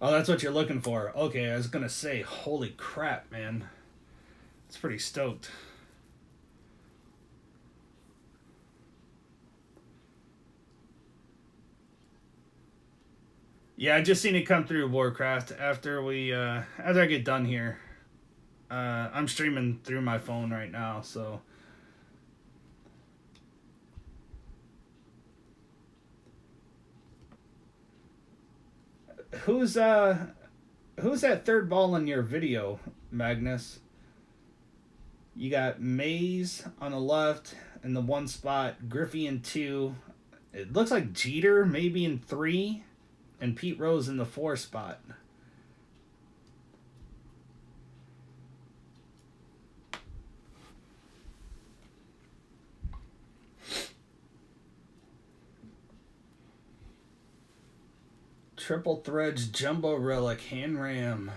A: Oh, that's what you're looking for. Okay, I was gonna say, holy crap, man. It's pretty stoked. Yeah, I just seen it come through, Warcraft. After I get done here, I'm streaming through my phone right now, so. Who's that third ball in your video, Magnus? You got Mays on the left in the 1 spot, Griffey in 2. It looks like Jeter maybe in 3, and Pete Rose in the 4 spot. Triple Threads Jumbo Relic Hand Ram.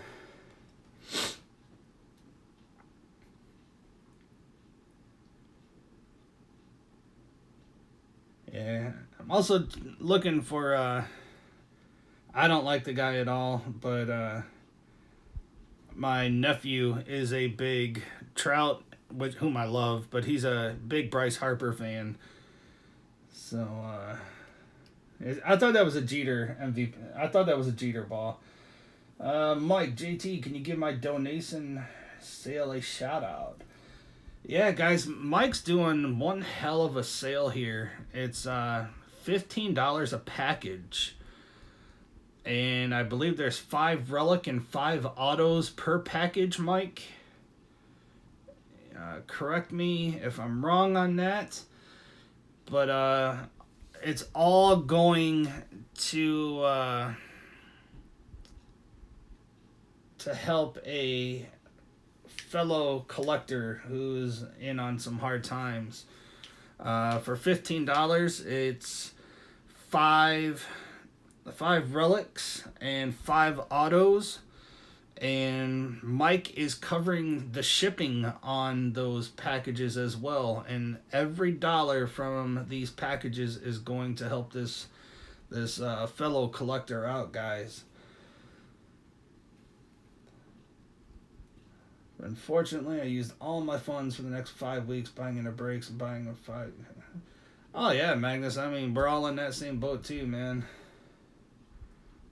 A: Yeah, I'm also looking for. I don't like the guy at all, but my nephew is a big Trout, whom I love, but he's a big Bryce Harper fan. So I thought that was a Jeter MVP. I thought that was a Jeter ball. Mike, JT, can you give my donation sale a shout out? Yeah, guys, Mike's doing one hell of a sale here. It's $15 a package. And I believe there's 5 relic and 5 autos per package, Mike. Correct me if I'm wrong on that. But it's all going to help a fellow collector who's in on some hard times. For $15, it's 5 relics and 5 autos, and Mike is covering the shipping on those packages as well, and every dollar from these packages is going to help this fellow collector out, guys. Unfortunately, I used all my funds for the next 5 weeks buying into breaks and buying a 5. Oh yeah, Magnus, I mean, we're all in that same boat too, man.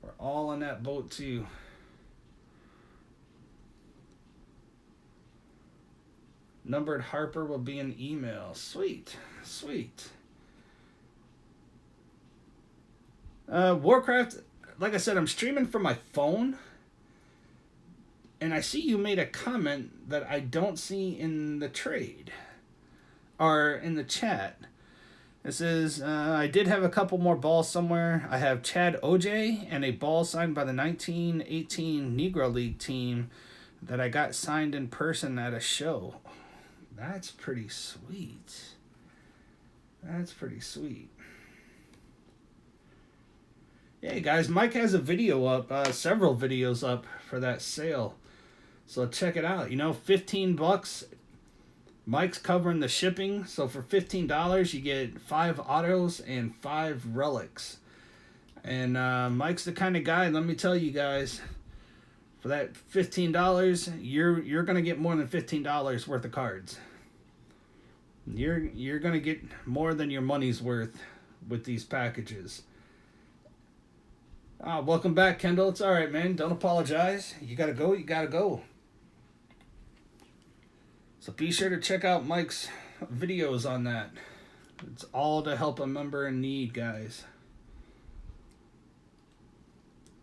A: We're all in that boat too. Numbered Harper will be an email. Sweet. Warcraft, like I said, I'm streaming from my phone. And I see you made a comment that I don't see in the trade. Or in the chat. It says, I did have a couple more balls somewhere. I have Chad OJ and a ball signed by the 1918 Negro League team that I got signed in person at a show. That's pretty sweet. Hey guys, Mike has a video up, several videos up for that sale. So check it out. You know, $15. Mike's covering the shipping. So for $15, you get 5 autos and 5 relics. And Mike's the kind of guy, let me tell you guys, for that $15, you're gonna get more than $15 worth of cards. You're gonna get more than your money's worth with these packages. Welcome back, Kendall. It's all right, man. Don't apologize. You gotta go. So be sure to check out Mike's videos on that. It's all to help a member in need, guys.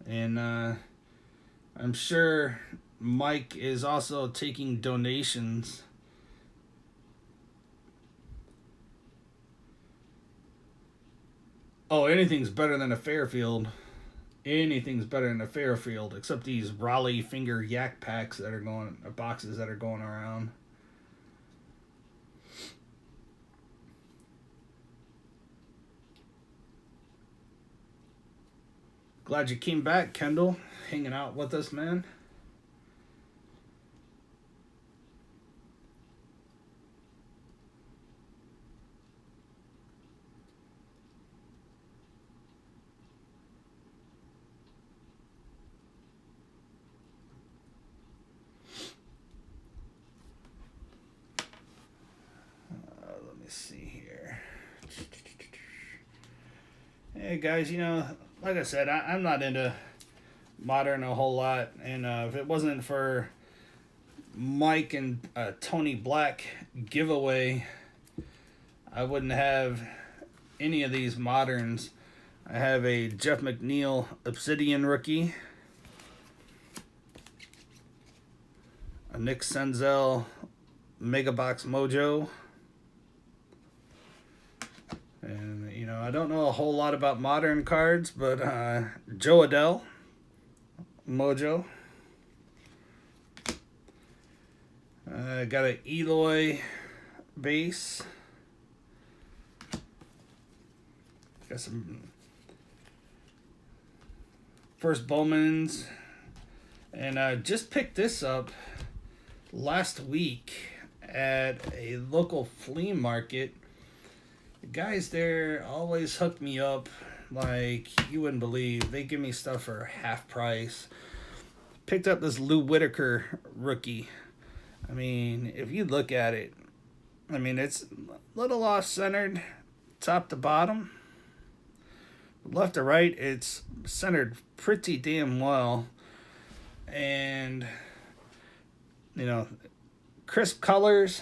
A: And I'm sure Mike is also taking donations. Oh, anything's better than a Fairfield. Anything's better than a Fairfield, except these Raleigh finger yak packs that are going, boxes that are going around. Glad you came back, Kendall, hanging out with us, man. Let me see here. Hey guys, you know, like I said, I'm not into modern a whole lot, and if it wasn't for Mike and Tony Black giveaway, I wouldn't have any of these moderns. I have a Jeff McNeil Obsidian rookie, a Nick Senzel Megabox Mojo, and you know, I don't know a whole lot about modern cards, but Joe Adell Mojo. Got an Eloy base. Got some first Bowmans. And just picked this up last week at a local flea market. The guys there always hook me up like you wouldn't believe. They give me stuff for half price. Picked up this Lou Whitaker rookie. I mean, if you look at it, I mean, it's a little off-centered, top to bottom. Left to right, it's centered pretty damn well. And, you know, crisp colors.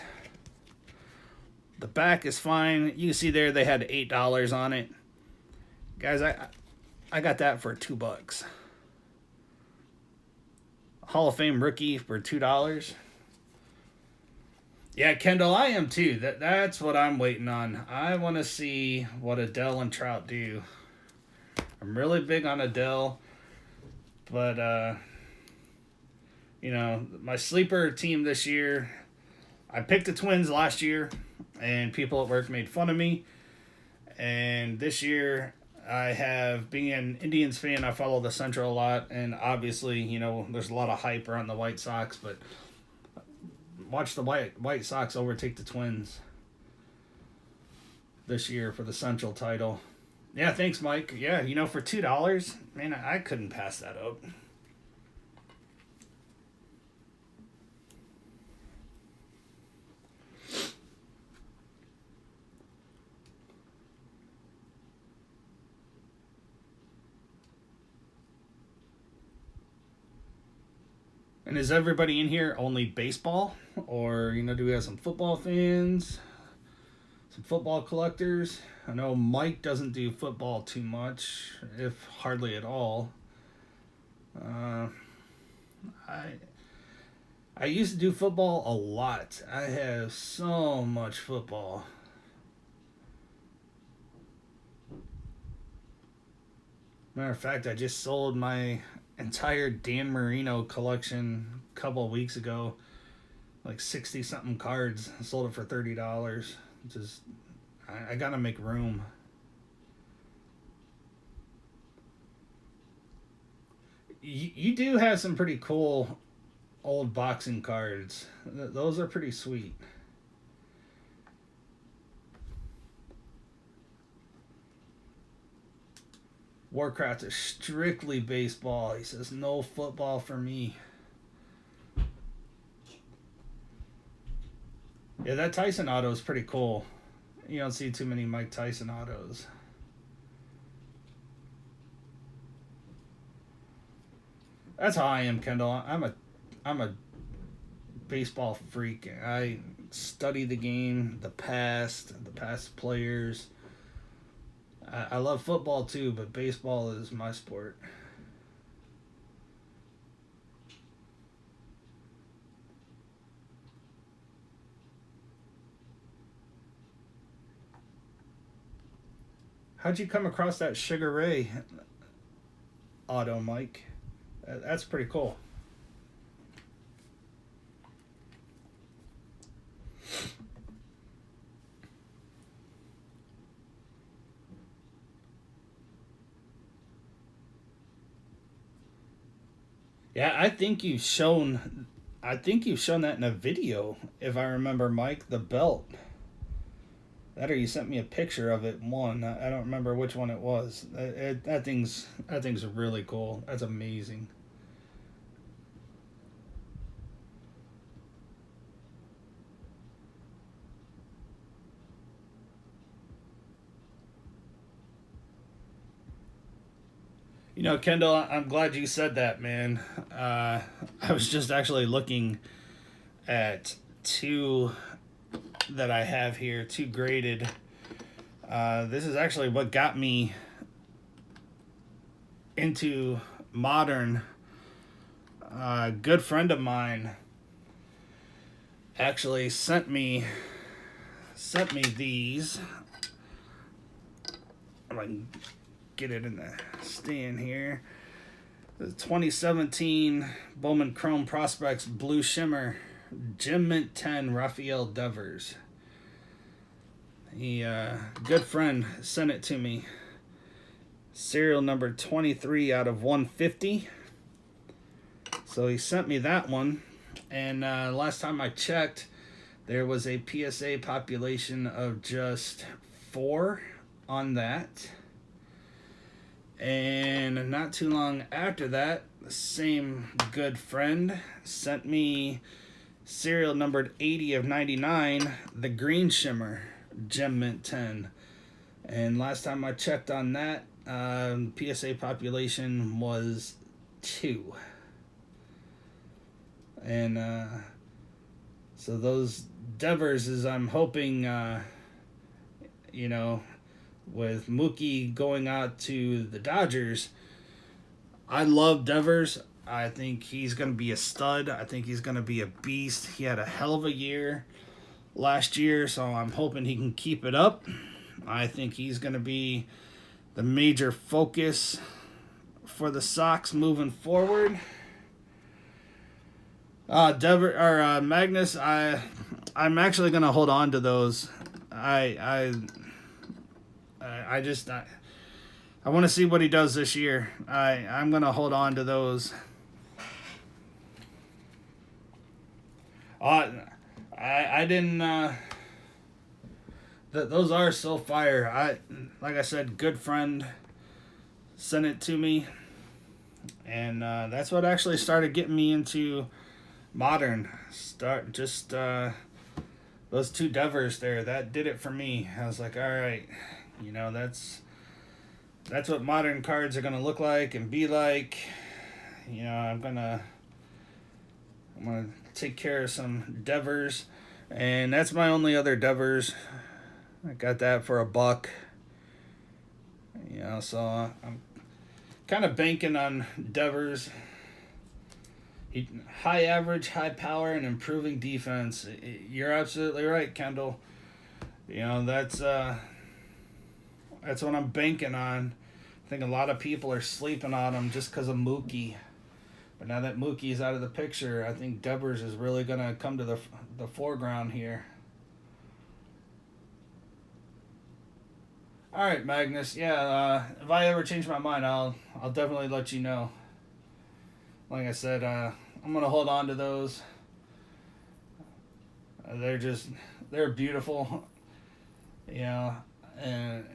A: The back is fine. You can see there they had $8 on it. Guys, I got that for $2. Hall of Fame rookie for $2. Yeah, Kendall, I am too. That's what I'm waiting on. I want to see what Adele and Trout do. I'm really big on Adele, but you know, my sleeper team this year, I picked the Twins last year, and people at work made fun of me. And this year, I have, being an Indians fan, I follow the Central a lot, and obviously, you know, there's a lot of hype around the White Sox, but watch the White Sox overtake the Twins this year for the Central title. Yeah, thanks, Mike. Yeah, you know, for $2, man, I couldn't pass that up. And is everybody in here only baseball? Or, you know, do we have some football fans? Some football collectors? I know Mike doesn't do football too much, if hardly at all. I used to do football a lot. I have so much football. Matter of fact, I just sold my entire Dan Marino collection a couple of weeks ago. Like 60 something cards. I sold it for $30. Just, I gotta make room. You do have some pretty cool old boxing cards. Those are pretty sweet. Warcraft is strictly baseball. He says, no football for me. Yeah, that Tyson auto is pretty cool. You don't see too many Mike Tyson autos. That's how I am, Kendall. I'm a baseball freak. I study the game, the past players. I love football too, but baseball is my sport. How'd you come across that Sugar Ray auto, Mike? That's pretty cool. Yeah, I think you've shown that in a video, if I remember, Mike, the belt. That, or you sent me a picture of it. One, I don't remember which one it was. That thing's really cool. That's amazing. You know, Kendall, I'm glad you said that, man. I was just actually looking at two that I have here, two graded. This is actually what got me into modern. A good friend of mine actually sent me these. If I can get it in the stand here. The 2017 Bowman Chrome Prospects Blue Shimmer Gem Mint 10 Rafael Devers. He, good friend, sent it to me. Serial number 23 out of 150. So he sent me that one. And last time I checked, there was a PSA population of just 4 on that. And not too long after that, the same good friend sent me serial numbered 80 of 99, the Green Shimmer Gem Mint 10. And last time I checked on that, PSA population was 2. And so those Devers is I'm hoping, with Mookie going out to the Dodgers, I love Devers. I think he's going to be a stud. I think he's going to be a beast. He had a hell of a year last year, so I'm hoping he can keep it up. I think he's going to be the major focus for the Sox moving forward. Magnus, I'm actually going to hold on to those. I want to see what he does this year. I'm going to hold on to those. I didn't. Those are so fire. Like I said, good friend sent it to me, and that's what actually started getting me into modern. Those 2 Devers there. That did it for me. I was like, all right, that's what modern cards are gonna look like and be like. I'm gonna take care of some Devers, and that's my only other Devers. I got that for $1. So I'm kind of banking on Devers. High average, high power, and improving defense. You're absolutely right, Kendall. That's what I'm banking on. I think a lot of people are sleeping on him just because of Mookie. But now that Mookie's out of the picture, I think Devers is really going to come to the foreground here. All right, Magnus. Yeah, if I ever change my mind, I'll definitely let you know. Like I said, I'm going to hold on to those. They're beautiful. And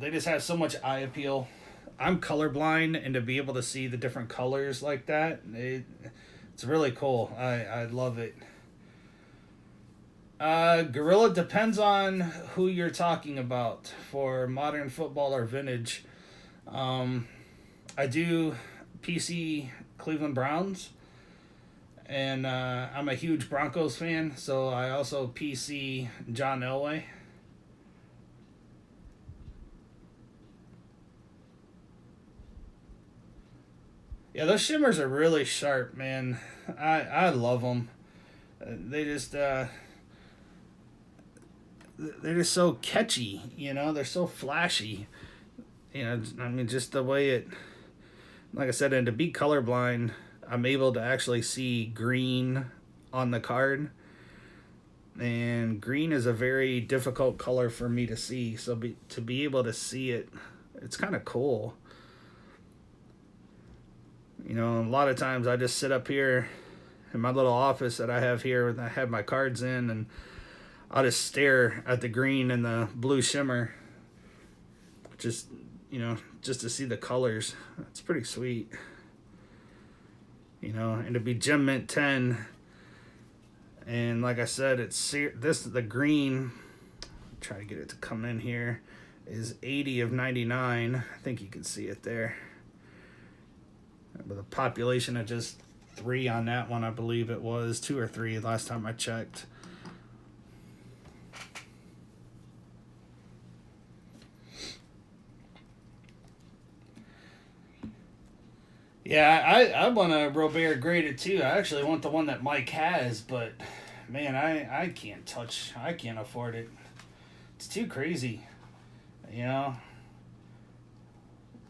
A: they just have so much eye appeal. I'm colorblind, and to be able to see the different colors like that, it's really cool. I love it. Gorilla depends on who you're talking about for modern football or vintage. I do PC Cleveland Browns, and I'm a huge Broncos fan, so I also PC John Elway. Yeah, those shimmers are really sharp, man. I love them. They just they're just so catchy, They're so flashy, just the way it. Like I said, and to be colorblind, I'm able to actually see green on the card, and green is a very difficult color for me to see. So to be able to see it, it's kind of cool. A lot of times I just sit up here in my little office that I have here, and I have my cards in, and I'll just stare at the green and the blue shimmer. Just to see the colors. It's pretty sweet. And to be Gem Mint 10, and like I said, the green, try to get it to come in here, is 80 of 99. I think you can see it there. With a population of just 3 on that one, I believe it was 2 or 3 last time I checked. Yeah, I want a Robert graded too. I actually want the one that Mike has, but man, I can't afford it. It's too crazy.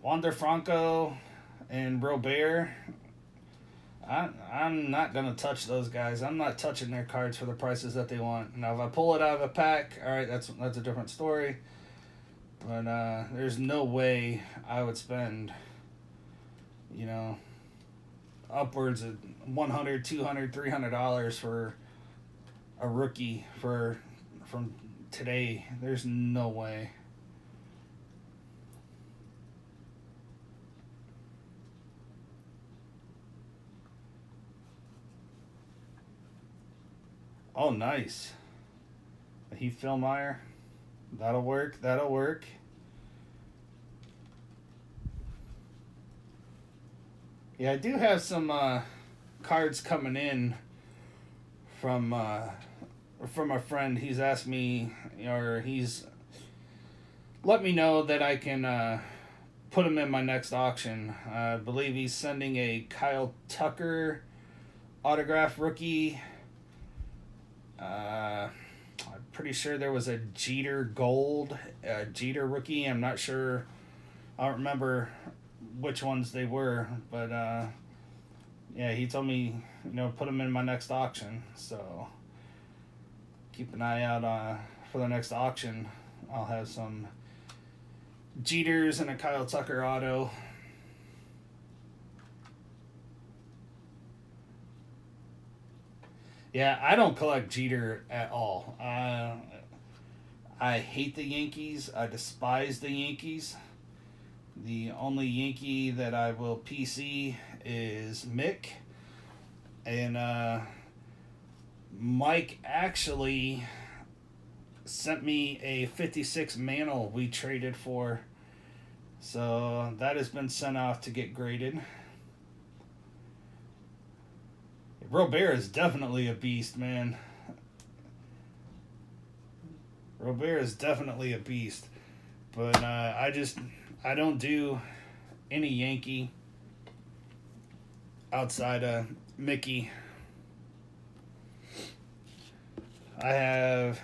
A: Wander Franco and Robert, I'm not gonna touch those guys. I'm not touching their cards for the prices that they want. Now, if I pull it out of a pack, all right, that's a different story. But there's no way I would spend, upwards of $100, $200, $300 for a rookie from today. There's no way. Oh, nice. A Heath Fillmeyer. That'll work. That'll work. Yeah, I do have some cards coming in from from a friend. He's asked me, or he's let me know that I can put him in my next auction. I believe he's sending a Kyle Tucker autograph rookie. I'm pretty sure there was a Jeter Gold, Jeter rookie. I'm not sure. I don't remember which ones they were, but yeah, he told me, put them in my next auction. So keep an eye out for the next auction. I'll have some Jeters and a Kyle Tucker auto. Yeah, I don't collect Jeter at all. I hate the Yankees. I despise the Yankees. The only Yankee that I will PC is Mick. And Mike actually sent me a 56 Mantle we traded for. So that has been sent off to get graded. Robert is definitely a beast, man. Robert is definitely a beast. But I don't do any Yankee outside of Mickey. I have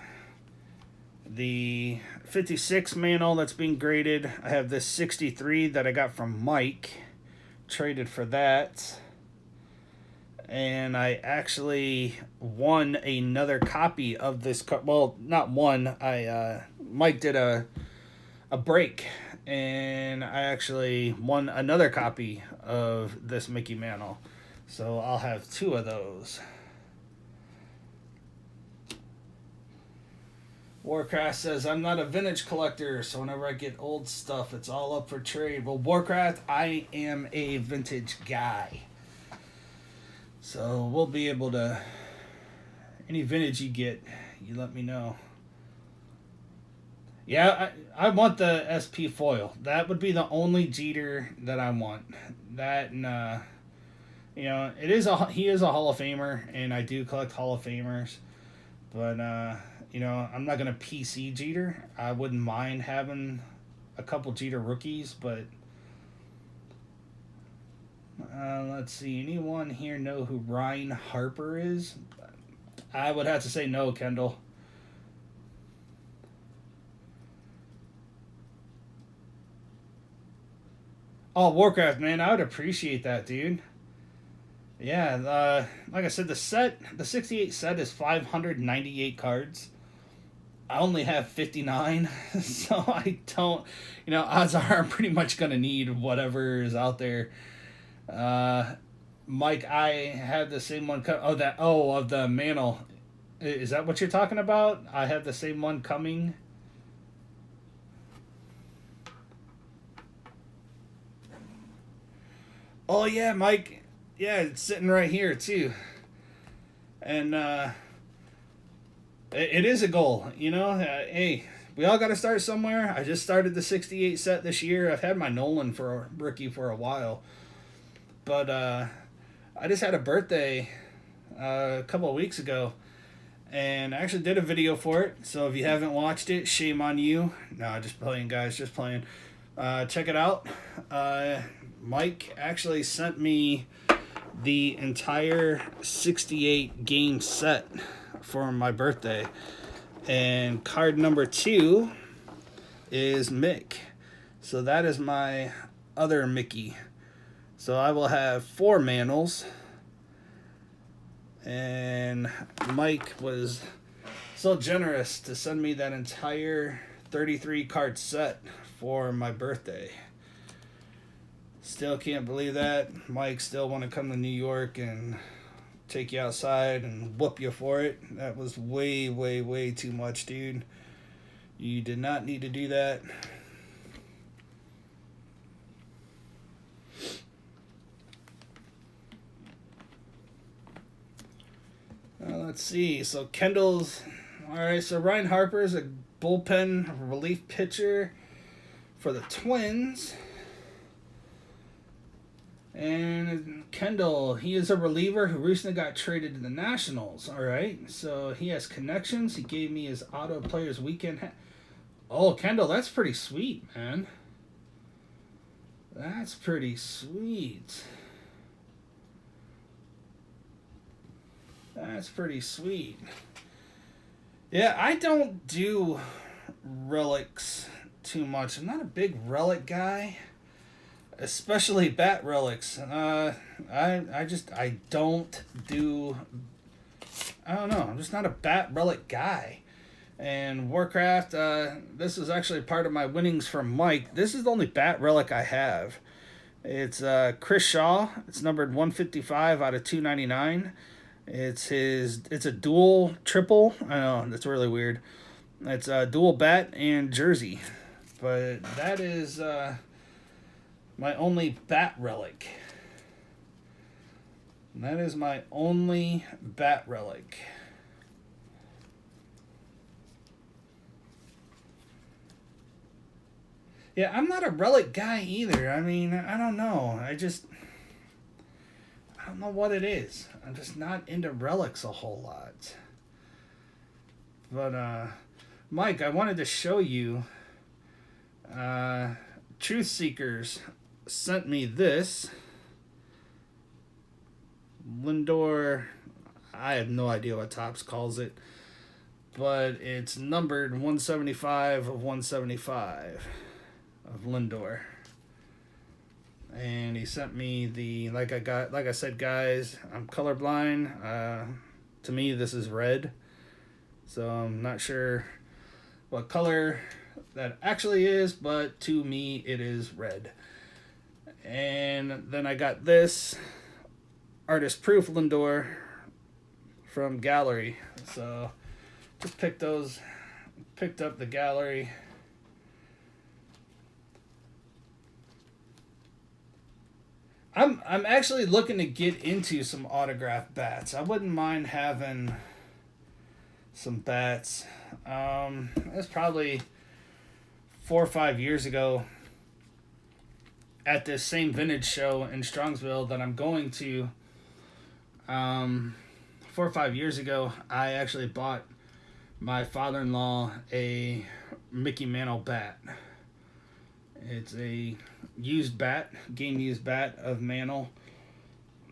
A: the 56 Mantle that's being graded. I have this 63 that I got from Mike. Traded for that. And I actually won another copy of this card. Well, not one. Mike did a break, and I actually won another copy of this Mickey Mantle. So I'll have two of those. Warcraft says, I'm not a vintage collector, so whenever I get old stuff, it's all up for trade. Well, Warcraft, I am a vintage guy. So we'll be able to, any vintage you get, you let me know. Yeah, I want the SP foil. That would be the only Jeter that I want. That and he is a Hall of Famer, and I do collect Hall of Famers. But I'm not gonna PC Jeter. I wouldn't mind having a couple Jeter rookies, but let's see. Anyone here know who Ryan Harper is? I would have to say no, Kendall. Oh, Warcraft, man, I would appreciate that, dude. Yeah, like I said, the 68 set is 598 cards. I only have 59, so I don't, odds are I'm pretty much going to need whatever is out there. Mike, I have the same one. Of the Mantle. Is that what you're talking about? I have the same one coming. Oh yeah, Mike. Yeah, it's sitting right here too. And it is a goal, hey, we all got to start somewhere. I just started the 68 set this year. I've had my Nolan for a rookie for a while. But I just had a birthday a couple of weeks ago, and I actually did a video for it. So if you haven't watched it, shame on you. No, just playing, guys, just playing. Check it out. Mike actually sent me the entire 68 game set for my birthday. And card number 2 is Mick. So that is my other Mickey. So I will have 4 Mantles. And Mike was so generous to send me that entire 33 card set for my birthday. Still can't believe that. Mike still want to come to New York and take you outside and whoop you for it. That was way, way, way too much, dude. You did not need to do that. Let's see. So Kendall's... Alright, so Ryan Harper's a bullpen relief pitcher for the Twins. And Kendall, he is a reliever who recently got traded to the Nationals. Alright, so he has connections. He gave me his Auto Players Weekend. Oh, Kendall, that's pretty sweet, man. That's pretty sweet. That's pretty sweet. Yeah, I don't do relics too much. I'm not a big relic guy, especially bat relics. I don't do. I don't know. I'm just not a bat relic guy. And Warcraft, this is actually part of my winnings from Mike. This is the only bat relic I have. It's Chris Shaw. It's numbered 155 out of 299. It's a dual triple. I know, that's really weird. It's a dual bat and jersey. But that is my only bat relic. That is my only bat relic. Yeah, I'm not a relic guy either. I mean, I don't know. I don't know what it is. I'm just not into relics a whole lot. But, Mike, I wanted to show you. Truth Seekers sent me this. Lindor, I have no idea what Topps calls it. But it's numbered 175 of 175 of Lindor. And he sent me the, like I said, guys, I'm colorblind. To me, this is red. So I'm not sure what color that actually is, but to me, it is red. And then I got this artist proof Lindor from Gallery. So just picked up the Gallery. I'm actually looking to get into some autographed bats. I wouldn't mind having some bats. That's probably 4 or 5 years ago at this same vintage show in Strongsville that I'm going to. 4 or 5 years ago, I actually bought my father-in-law a Mickey Mantle bat. It's a used bat, game used bat of Mantle.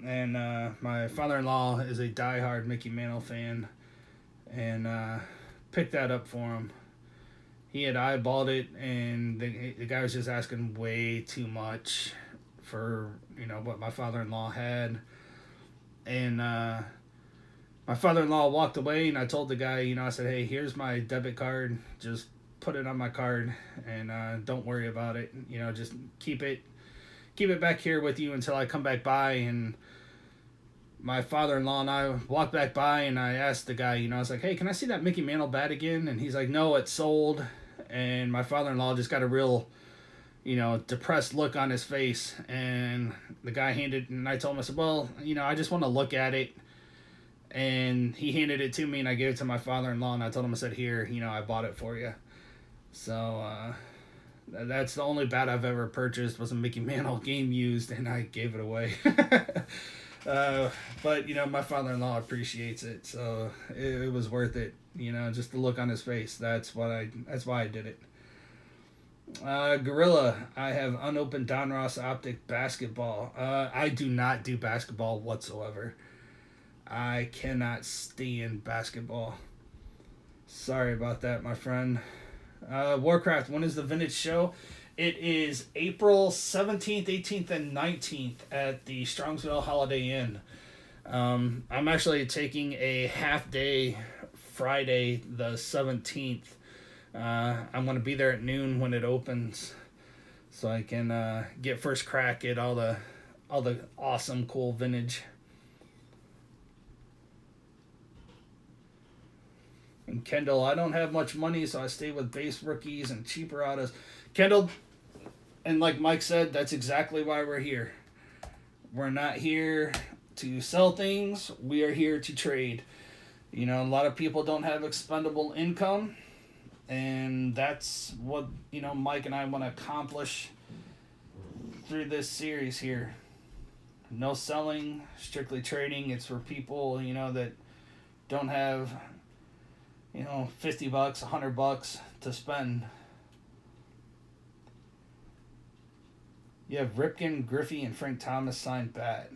A: And my father-in-law is a diehard Mickey Mantle fan. And picked that up for him. He had eyeballed it, and the guy was just asking way too much for, what my father-in-law had. And my father-in-law walked away, and I told the guy, I said, hey, here's my debit card. Just put it on my card, and don't worry about it. Just keep it back here with you until I come back by. And my father-in-law and I walked back by, and I asked the guy, I was like, hey, can I see that Mickey Mantle bat again? And he's like, no, it's sold. And my father-in-law just got a real, depressed look on his face. And the guy handed, and I told him, I said, well, I just want to look at it. And he handed it to me, and I gave it to my father-in-law, and I told him, I said, here, I bought it for you. So that's the only bat I've ever purchased was a Mickey Mantle game used, and I gave it away. But my father-in-law appreciates it, so it was worth it. Just the look on his face. That's why I did it. Gorilla, I have unopened Donruss Optic basketball. I do not do basketball whatsoever. I cannot stand basketball. Sorry about that, my friend. Warcraft, when is the vintage show? It is April 17th, 18th, and 19th at the Strongsville Holiday Inn. I'm actually taking a half day Friday the 17th. I'm going to be there at noon when it opens, so I can get first crack at all the awesome, cool vintage. And Kendall, I don't have much money, so I stay with base rookies and cheaper autos. Kendall, and like Mike said, that's exactly why we're here. We're not here to sell things. We are here to trade. You know, a lot of people don't have expendable income, and that's what, you know, Mike and I want to accomplish through this series here. No selling, strictly trading. It's for people, you know, that don't have, you know, $50, $100 to spend. You have Ripken, Griffey, and Frank Thomas signed bat.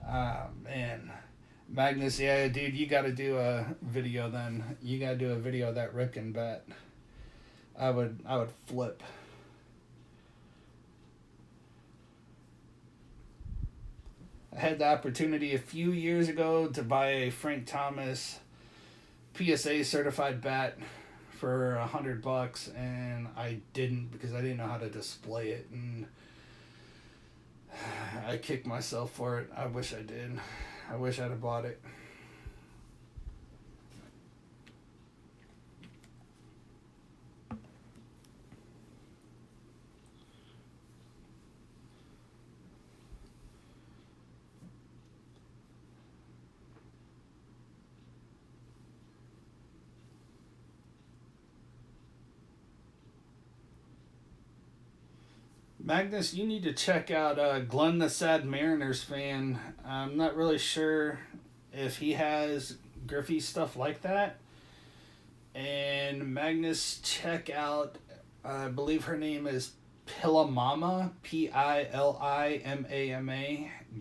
A: Ah, man. Magnus, yeah, dude, you got to do a video then. You got to do a video of that Ripken bat. I would flip. I had the opportunity a few years ago to buy a Frank Thomas PSA certified bat for $100, and I didn't because I didn't know how to display it, and I kicked myself for it. I wish I did. I wish I'd have bought it. Magnus, you need to check out Glenn the Sad Mariners fan. I'm not really sure if he has Griffey stuff like that. And Magnus, check out, I believe her name is Pilamama, Pilimama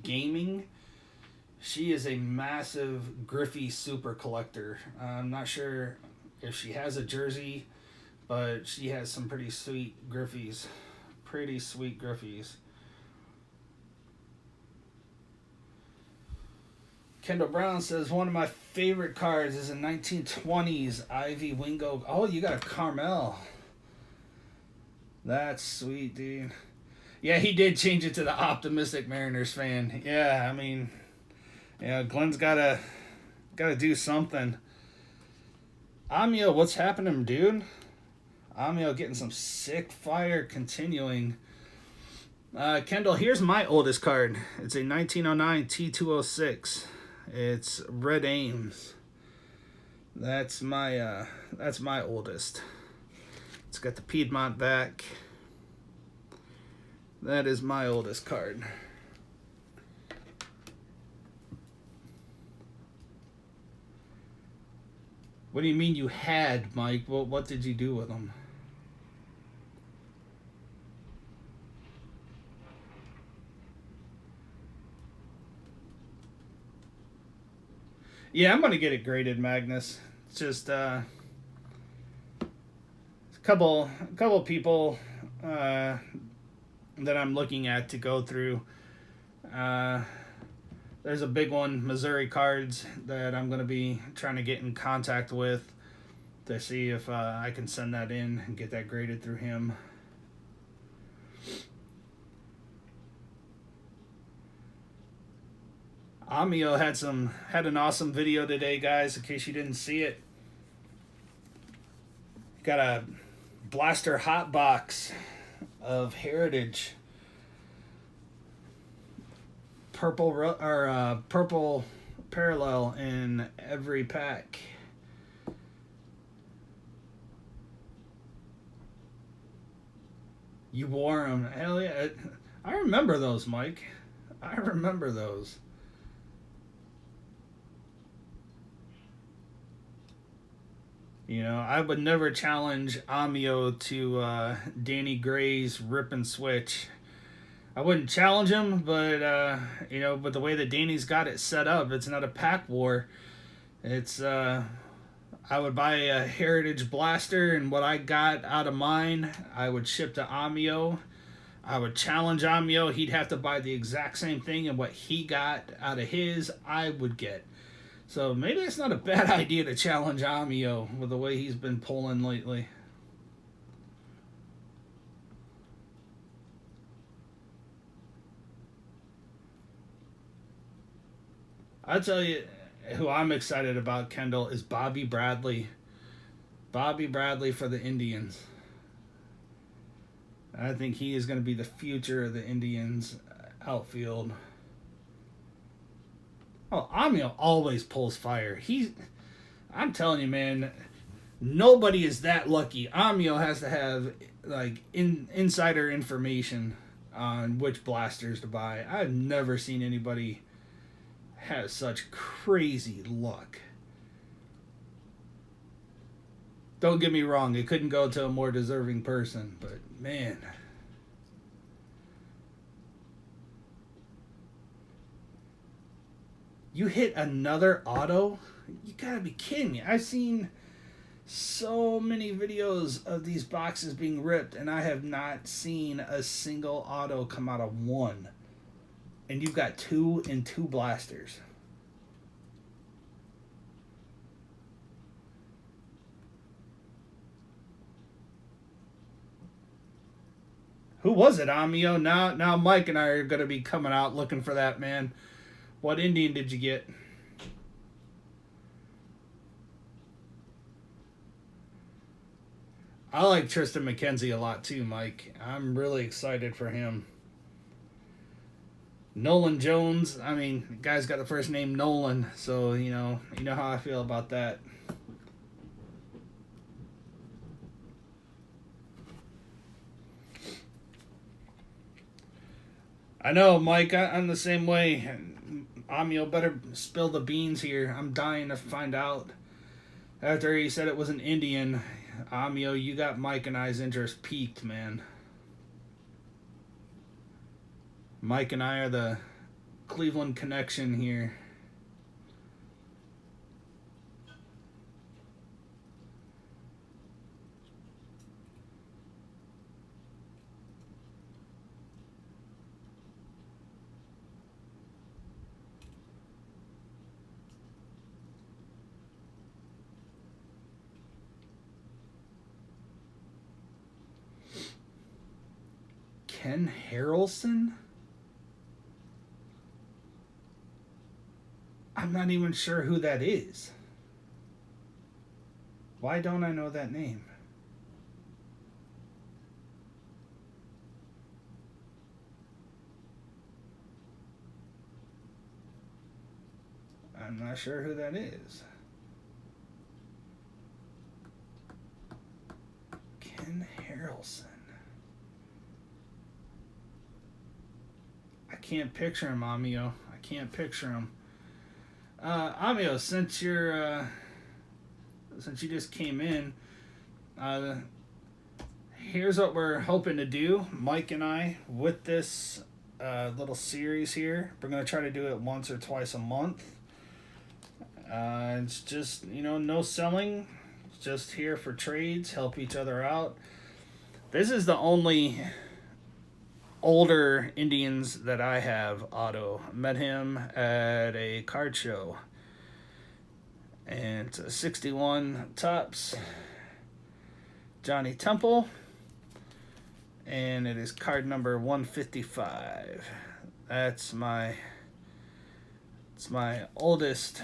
A: Gaming. She is a massive Griffey super collector. I'm not sure if she has a jersey, but she has some pretty sweet Griffies. Pretty sweet Griffies. Kendall Brown says, one of my favorite cards is a 1920s Ivy Wingo. Oh, you got a Carmel. That's sweet, dude. Yeah, he did change it to the optimistic Mariners fan. Yeah, I mean, yeah, Glenn's gotta do something. Amio, what's happening, dude? Amio getting some sick fire continuing. Kendall, here's my oldest card. It's a 1909 T206. It's Red Ames. That's my oldest. It's got the Piedmont back. That is my oldest card. What do you mean you had, Mike? Well, what did you do with them? Yeah, I'm gonna get it graded, Magnus. It's just a couple people that I'm looking at to go through. There's a big one, Missouri Cards, that I'm gonna be trying to get in contact with to see if I can send that in and get that graded through him. Amio had an awesome video today, guys, in case you didn't see it. Got a blaster hot box of Heritage. Purple parallel in every pack. You wore them. Hell yeah. I remember those, Mike. I remember those. You know, I would never challenge Amio to Danny Gray's rip and switch. I wouldn't challenge him, but you know, but the way that Danny's got it set up, it's not a pack war. It's I would buy a Heritage blaster, and what I got out of mine, I would ship to Amio. I would challenge Amio. He'd have to buy the exact same thing, and what he got out of his, I would get. So maybe it's not a bad idea to challenge Amio with the way he's been pulling lately. I tell you, who I'm excited about, Kendall, is Bobby Bradley. Bobby Bradley for the Indians. I think he is going to be the future of the Indians outfield. Oh, Amio always pulls fire. I'm telling you, man, nobody is that lucky. Amio has to have like insider information on which blasters to buy. I've never seen anybody have such crazy luck. Don't get me wrong, it couldn't go to a more deserving person, but man. You hit another auto? You gotta be kidding me. I've seen so many videos of these boxes being ripped, and I have not seen a single auto come out of one. And you've got 2 and 2 blasters. Who was it, Amio? Now Mike and I are going to be coming out looking for that, man. What Indian did you get? I like Tristan McKenzie a lot too, Mike. I'm really excited for him. Nolan Jones, I mean, the guy's got the first name Nolan, so you know how I feel about that. I know, Mike. I'm the same way. Amio better spill the beans here. I'm dying to find out. After he said it was an Indian, Amio, you got Mike and I's interest peaked, man. Mike and I are the Cleveland connection here. Ken Harrelson? I'm not even sure who that is. Why don't I know that name? I'm not sure who that is. Ken Harrelson. I can't picture him, Amio. I can't picture him. Amio, since you just came in, here's what we're hoping to do, Mike and I, with this little series here. We're gonna try to do it once or twice a month. It's just no selling, just here for trades, help each other out. This is the only older Indians that I have auto. Met him at a card show, and it's a 61 Topps Johnny Temple, and it is card number 155. It's my oldest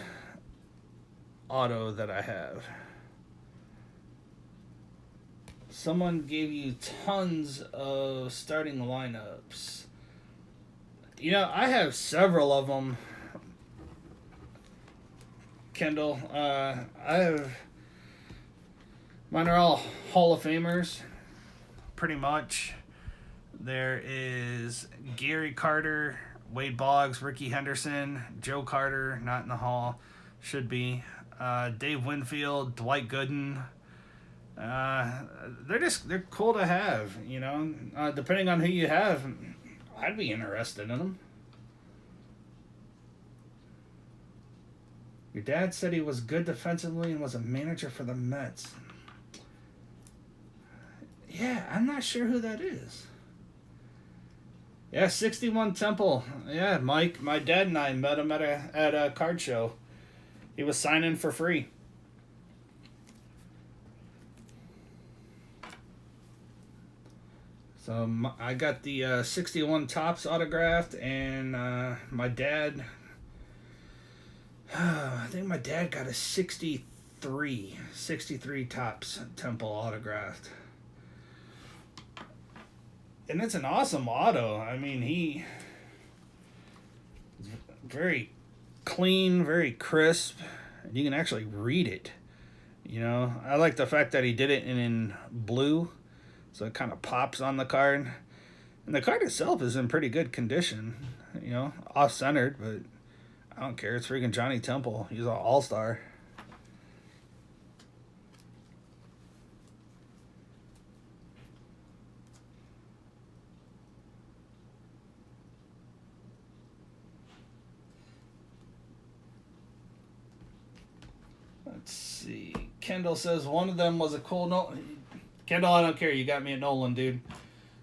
A: auto that I have. Someone gave you tons of starting lineups. I have several of them, Kendall. Mine are all Hall of Famers, pretty much. There is Gary Carter, Wade Boggs, Ricky Henderson, Joe Carter, not in the Hall, should be. Dave Winfield, Dwight Gooden. They're cool to have, depending on who you have. I'd be interested in them. Your dad said he was good defensively and was a manager for the Mets. Yeah, I'm not sure who that is. Yeah, 61 Temple. Yeah, Mike, my dad and I met him at a card show. He was signing for free. So I got the 61 Topps autographed, and my dad, think my dad got a 63 Topps Temple autographed. And it's an awesome auto. I mean, he very clean, very crisp, and you can actually read it. You know, I like the fact that he did it in blue, so it kind of pops on the card. And the card itself is in pretty good condition. You know, off-centered, but I don't care. It's freaking Johnny Temple. He's an all-star. Let's see. Kendall says one of them was a cool note. Kendall, I don't care. You got me a Nolan, dude.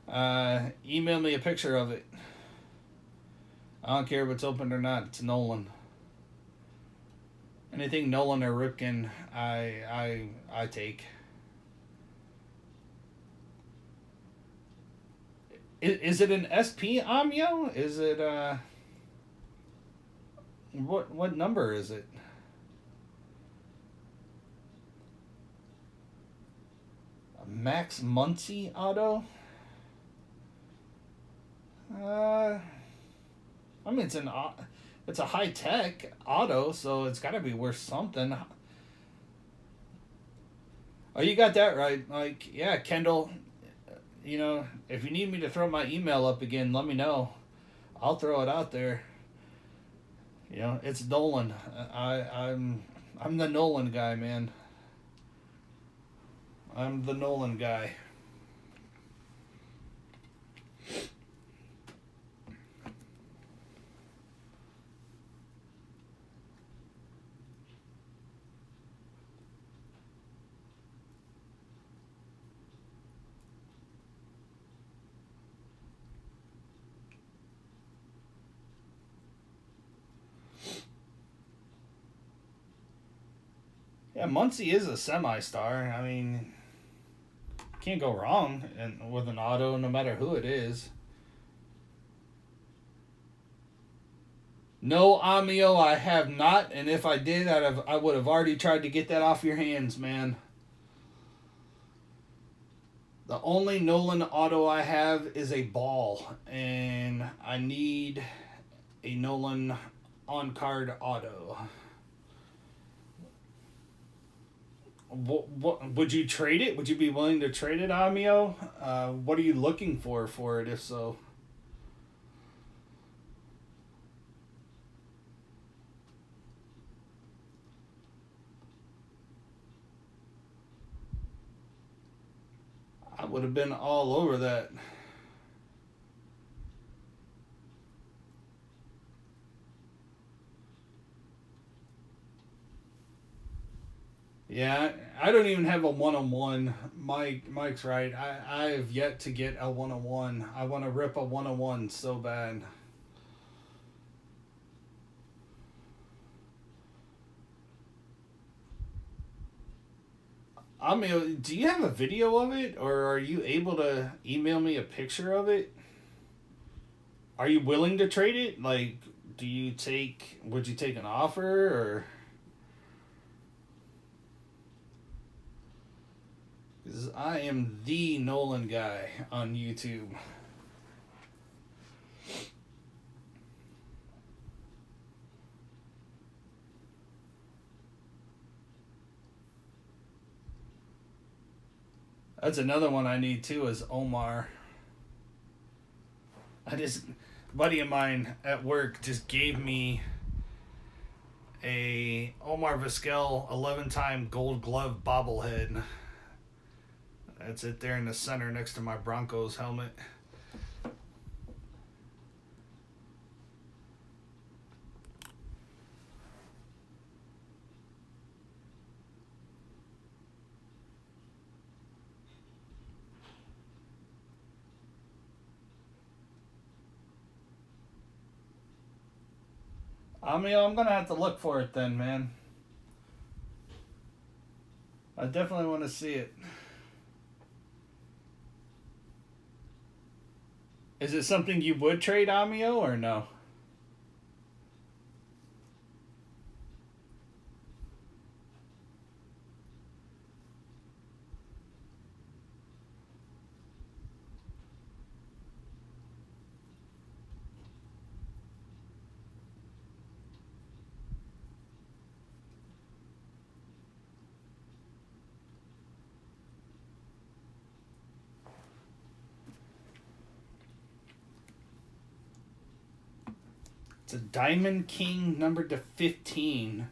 A: Email me a picture of it. I don't care if it's opened or not. It's Nolan. Anything Nolan or Ripken, I take. Is it an SP Amio? Is it what number is it? Max Muncy auto? I mean, it's a high tech auto, so it's got to be worth something. Oh, you got that right. Like, yeah, Kendall. You know, if you need me to throw my email up again, let me know. I'll throw it out there. You know, it's Nolan. I'm the Nolan guy, man. I'm the Nolan guy. Yeah, Muncie is a semi-star. I mean, can't go wrong with an auto, no matter who it is. No, Amio, I have not, and if I did, I would have already tried to get that off your hands, man. The only Nolan auto I have is a ball, and I need a Nolan on-card auto. What would you trade it? Would you be willing to trade it, Amio? What are you looking for it, if so? I would have been all over that. Yeah, I don't even have a one-on-one. Mike's right. I have yet to get a one-on-one. I want to rip a one-on-one so bad. I mean, do you have a video of it, or are you able to email me a picture of it? Are you willing to trade it? Like, would you take an offer, or? Because I am the Nolan guy on YouTube. That's another one I need too, is Omar. A buddy of mine at work just gave me a Omar Vizquel 11-time Gold Glove bobblehead. That's it there in the center next to my Broncos helmet. I mean, I'm going to have to look for it then, man. I definitely want to see it. Is it something you would trade, Amio, or no? It's a Diamond King numbered to 15.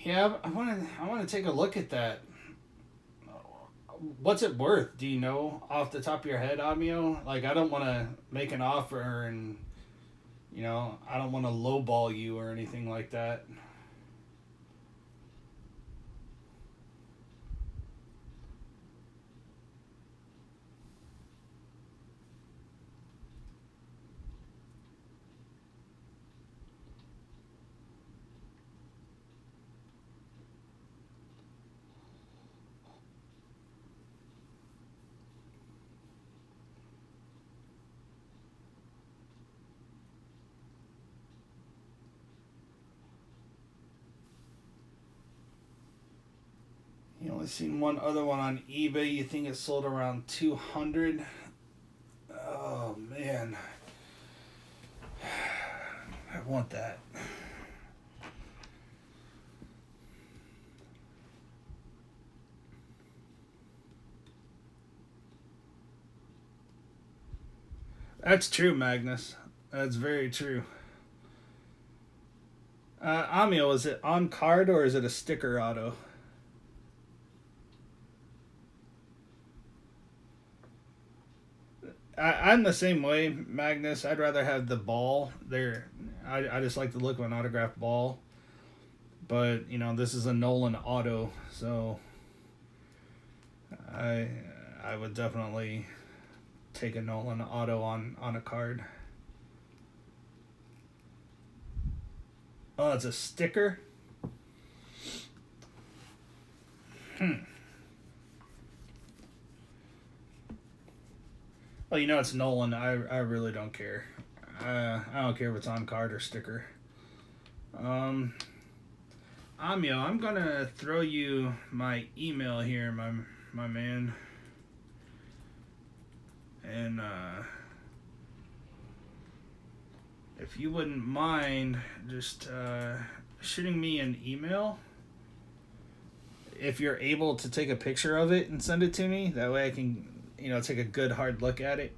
A: Yeah, I want to take a look at that. What's it worth? Do you know off the top of your head, Amio? Like, I don't want to make an offer and, I don't want to lowball you or anything like that. You only seen one other one on eBay. You think it sold around 200? Oh man, I want that. That's true, Magnus. That's very true. Amio, is it on card or is it a sticker auto? I'm the same way, Magnus. I'd rather have the ball there. I just like the look of an autographed ball. But, this is a Nolan auto, so I would definitely take a Nolan auto on a card. Oh, it's a sticker? Well, it's Nolan. I really don't care. I don't care if it's on card or sticker. Amio, I'm gonna throw you my email here, my man. And if you wouldn't mind just shooting me an email, if you're able to take a picture of it and send it to me, that way I can, take a good hard look at it.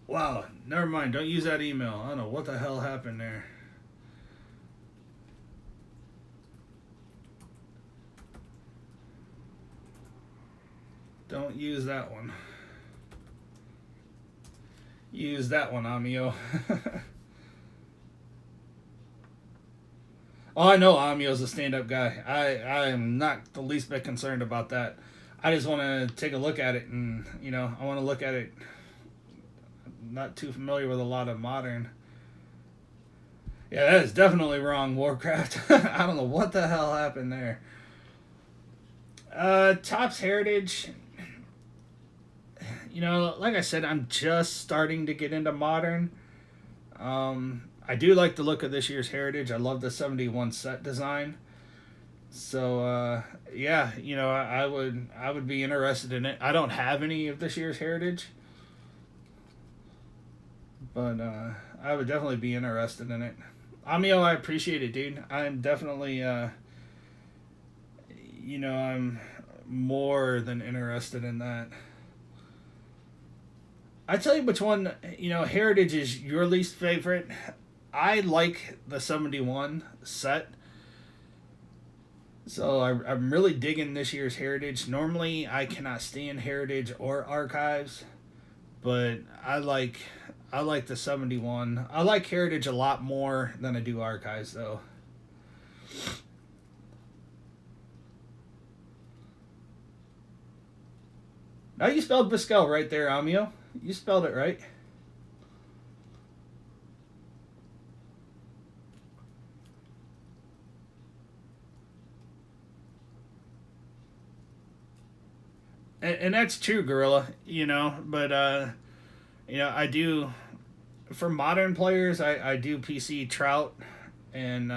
A: Wow, never mind. Don't use that email. I don't know what the hell happened there. Don't use that one. Use that one, Amio. Oh, I know Amio's a stand-up guy. I am not the least bit concerned about that. I just want to take a look at it, and I want to look at it. I'm not too familiar with a lot of modern. Yeah, that is definitely wrong, Warcraft. I don't know what the hell happened there. Topps Heritage. Like I said, I'm just starting to get into modern. I do like the look of this year's Heritage. I love the 71 set design. So yeah, I would be interested in it. I don't have any of this year's Heritage, but I would definitely be interested in it. Amio, I appreciate it, dude. I'm definitely I'm more than interested in that. I tell you which one, Heritage is your least favorite. I like the 71 set. So I'm really digging this year's Heritage. Normally, I cannot stand Heritage or Archives, but I like the 71. I like Heritage a lot more than I do Archives, though. Now you spelled Vizquel right there, Amio. You spelled it right. And that's true, Gorilla. But I do, for modern players, I do PC Trout and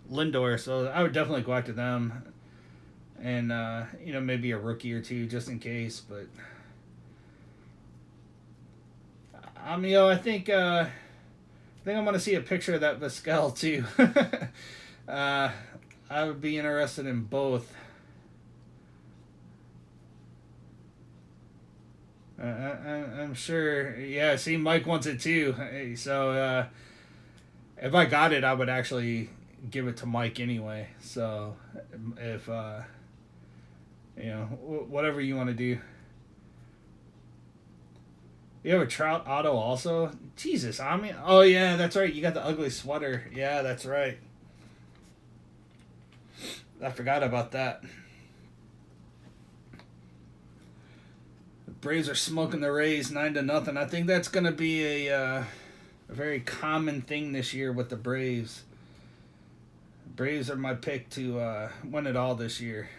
A: Lindor, so I would definitely go after them. And maybe a rookie or two just in case. But I think I'm gonna see a picture of that Vizquel too. I would be interested in both. I'm sure. Yeah, see, Mike wants it too. So if I got it, I would actually give it to Mike anyway. So if whatever you want to do. You have a Trout auto also? Jesus, I mean, oh yeah, that's right. You got the ugly sweater. Yeah, that's right. I forgot about that. The Braves are smoking the Rays 9-0. I think that's gonna be a very common thing this year with the Braves. Braves are my pick to win it all this year.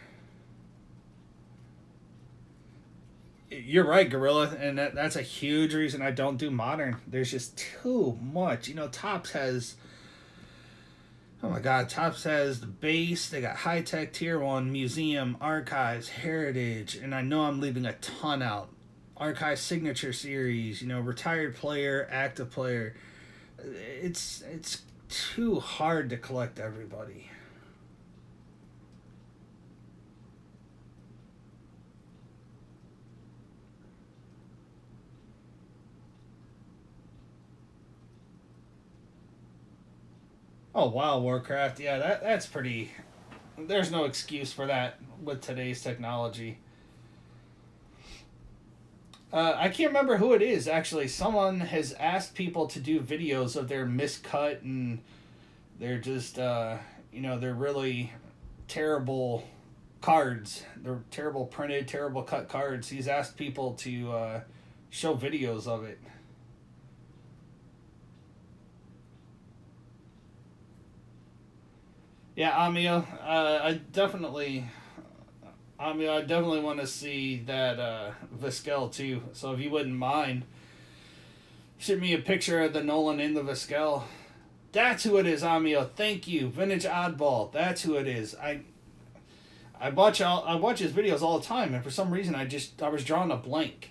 A: You're right, Gorilla, and that's a huge reason I don't do modern. There's just too much. Topps has. Oh my God, Topps has the base. They got high tech, tier one, museum, archives, heritage, and I know I'm leaving a ton out. Archive signature series, retired player, active player. It's too hard to collect everybody. Oh wow, Warcraft. Yeah, that's pretty. There's no excuse for that with today's technology. I can't remember who it is actually. Someone has asked people to do videos of their miscut and they're just they're really terrible cards. They're terrible printed, terrible cut cards. He's asked people to show videos of it. Yeah, Amio, I definitely want to see that Vizquel too. So if you wouldn't mind, shoot me a picture of the Nolan in the Vizquel. That's who it is, Amio. Thank you, Vintage Oddball. That's who it is. I watch his videos all the time, and for some reason I was drawing a blank.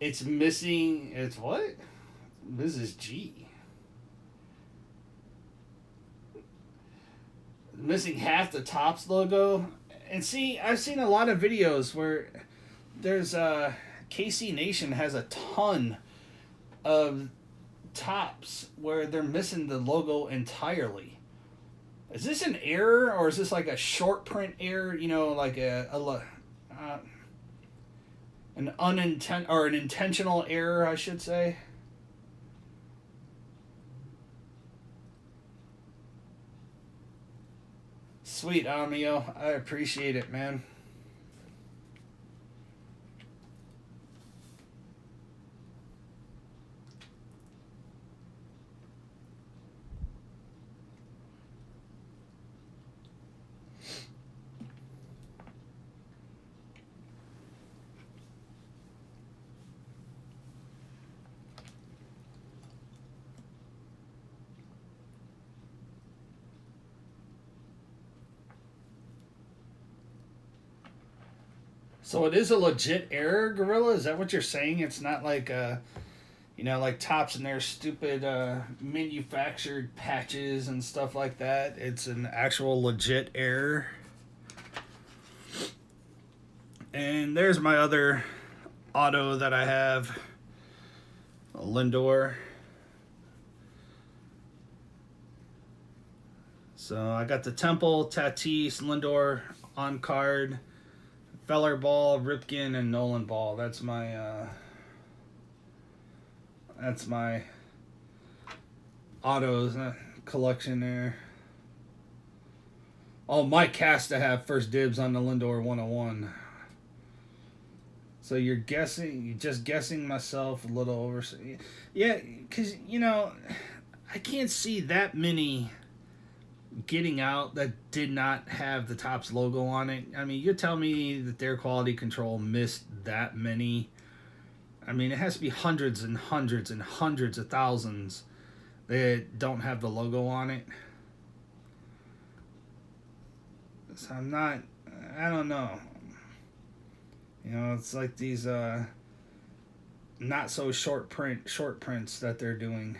A: It's missing. It's what? Mrs. G. Missing half the Topps logo. And see, I've seen a lot of videos where there's KC Nation has a ton of Topps where they're missing the logo entirely. Is this an error or is this like a short print error? Like an intentional error, I should say. Sweet, Amio. I appreciate it, man. So it is a legit error, Gorilla? Is that what you're saying? It's not like like Topps and their stupid manufactured patches and stuff like that. It's an actual legit error. And there's my other auto that I have, Lindor. So I got the Temple, Tatis, Lindor on card, Feller Ball, Ripken, and Nolan Ball. That's my autos collection there. Oh, Mike has to have first dibs on the Lindor 101. So you're just guessing myself a little over. Yeah, because, I can't see that many getting out that did not have the Topps logo on it. I mean, you're telling me that their quality control missed that many. I mean, it has to be hundreds and hundreds and hundreds of thousands that don't have the logo on it. So I don't know. It's like these not so short prints that they're doing.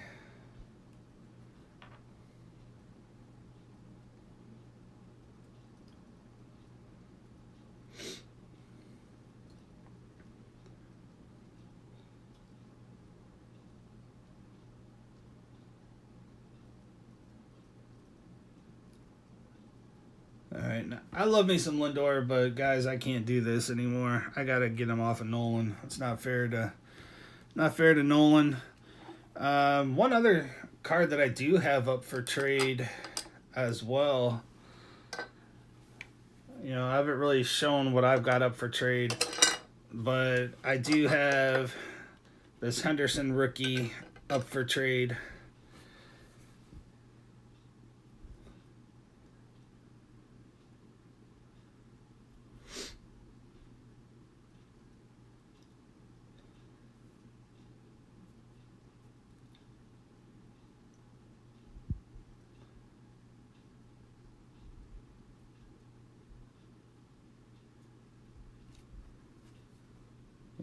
A: Alright, I love me some Lindor, but guys, I can't do this anymore. I gotta get him off of Nolan. It's not fair to Nolan. One other card that I do have up for trade as well. You know, I haven't really shown what I've got up for trade, but I do have this Henderson rookie up for trade.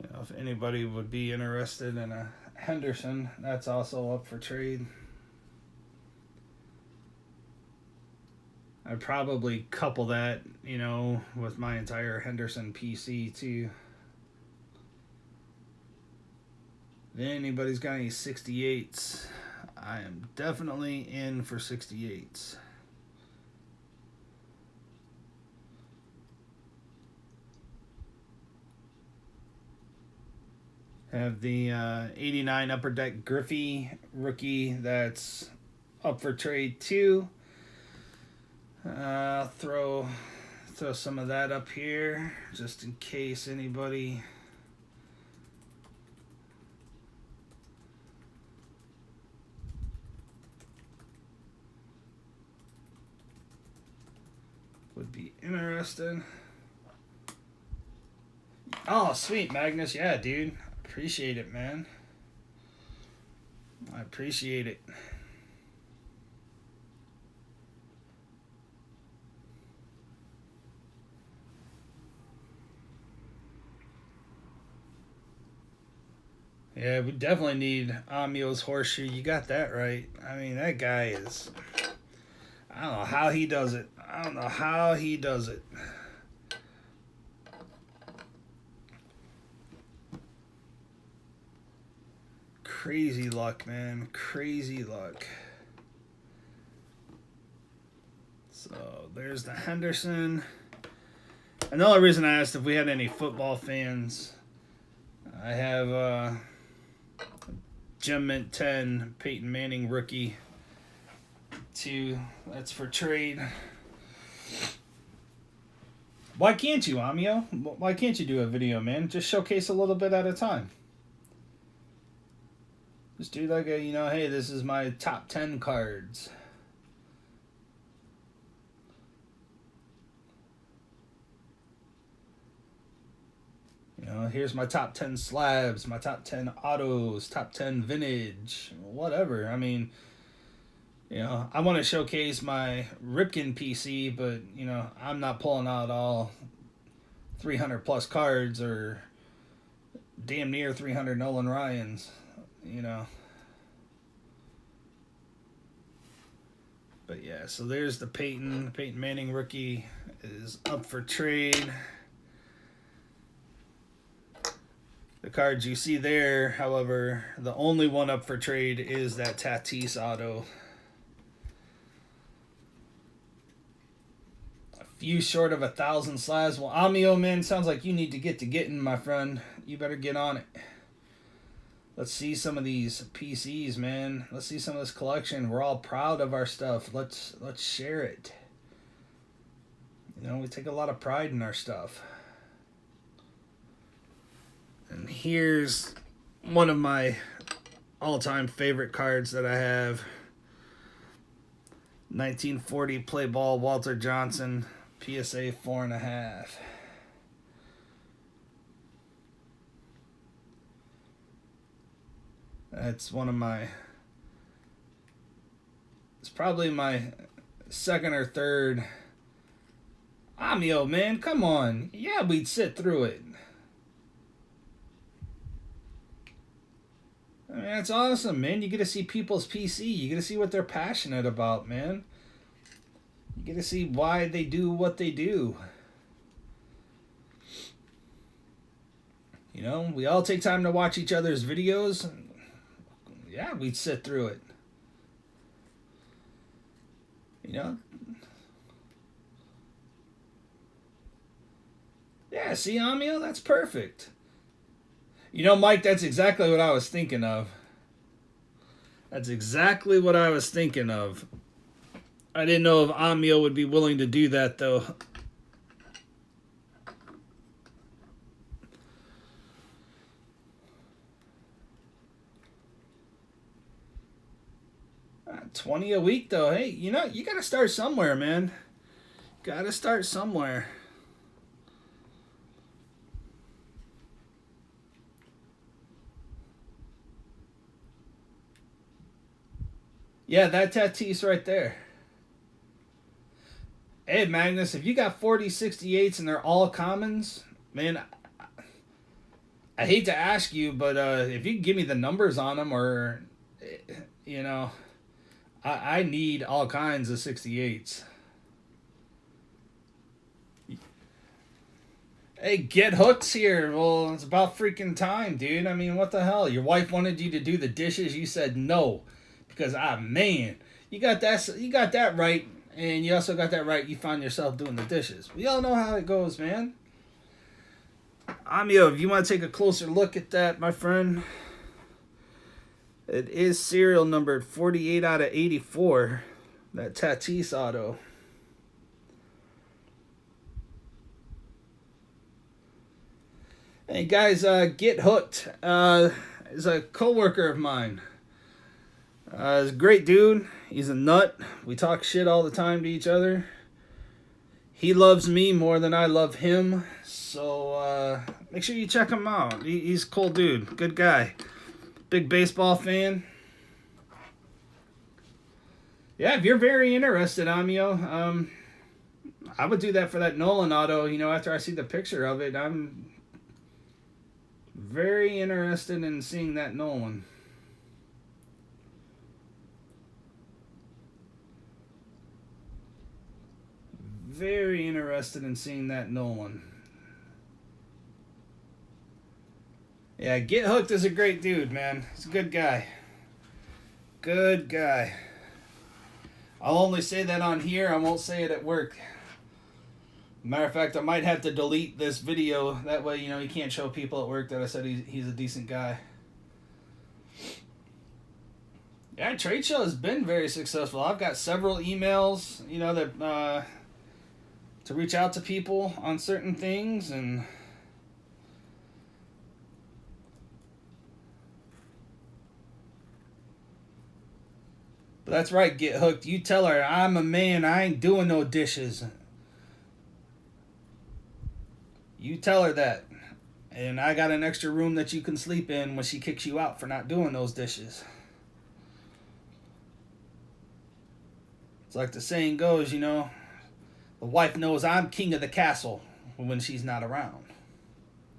A: You know, if anybody would be interested in a Henderson, that's also up for trade. I'd probably couple that, you know, with my entire Henderson PC too. If anybody's got any 68s, I am definitely in for 68s. Have the 89 Upper Deck Griffey rookie that's up for trade too. Throw some of that up here just in case anybody would be interested. Oh, sweet, Magnus. Yeah, dude. Appreciate it, man. I appreciate it. Yeah, we definitely need Amio's horseshoe. You got that right. I mean, that guy is... I don't know how he does it. I don't know how he does it. Crazy luck, man. Crazy luck. So, there's the Henderson. And the only reason I asked if we had any football fans, I have Gem Mint 10 Peyton Manning rookie 2. That's for trade. Why can't you, Amio? Why can't you do a video, man? Just showcase a little bit at a time. Just do like a, you know, hey, this is my top 10 cards. You know, here's my top 10 slabs, my top 10 autos, top 10 vintage, whatever. I mean, you know, I want to showcase my Ripken PC, but, you know, I'm not pulling out all 300 plus cards or damn near 300 Nolan Ryans, you know. But yeah, so there's the Peyton Manning rookie is up for trade. The cards you see there, however, the only one up for trade is that Tatis auto. A few short of 1,000 slabs. Well, Amio, man, sounds like you need to getting, my friend. You better get on it. Let's see some of these PCs, man. Let's see some of this collection. We're all proud of our stuff. Let's share it. You know, we take a lot of pride in our stuff. And here's one of my all-time favorite cards that I have. 1940 play ball Walter Johnson, PSA 4.5. That's one of my... It's probably my second or third. Amio, man, come on. Yeah, we'd sit through it. I mean, that's awesome, man. You get to see people's PC. You get to see what they're passionate about, man. You get to see why they do what they do. You know, we all take time to watch each other's videos. Yeah, we'd sit through it. You know? Yeah, see, Amio, that's perfect. You know, Mike, that's exactly what I was thinking of. That's exactly what I was thinking of. I didn't know if Amio would be willing to do that, though. 20 a week, though. Hey, you know, you got to start somewhere, man. Got to start somewhere. Yeah, that Tatis right there. Hey, Magnus, if you got 4068s and they're all commons, man, I hate to ask you, but if you can give me the numbers on them, or, you know, I need all kinds of 68s. Hey, get hooks here. Well, it's about freaking time, dude. I mean, what the hell? Your wife wanted you to do the dishes. You said no because man, you got that. You got that right, and you also got that right. You found yourself doing the dishes. We all know how it goes, man. Amio, if you want to take a closer look at that, my friend, it is serial numbered 48 out of 84. That Tatis auto. Hey guys, Get Hooked is a coworker of mine. He's a great dude. He's a nut. We talk shit all the time to each other. He loves me more than I love him. So make sure you check him out. He's a cool dude. Good guy. Big baseball fan. Yeah, if you're very interested, Amio, I would do that for that Nolan auto. You know, after I see the picture of it, I'm very interested in seeing that Nolan. Very interested in seeing that Nolan. Yeah, Get Hooked is a great dude, man. He's a good guy. Good guy. I'll only say that on here. I won't say it at work. Matter of fact, I might have to delete this video. That way, you know, you can't show people at work that I said he's a decent guy. Yeah, trade show has been very successful. I've got several emails, you know, that to reach out to people on certain things, and but that's right, Get Hooked. You tell her I'm a man. I ain't doing no dishes. You tell her that. And I got an extra room that you can sleep in when she kicks you out for not doing those dishes. It's like the saying goes, you know, the wife knows I'm king of the castle when she's not around.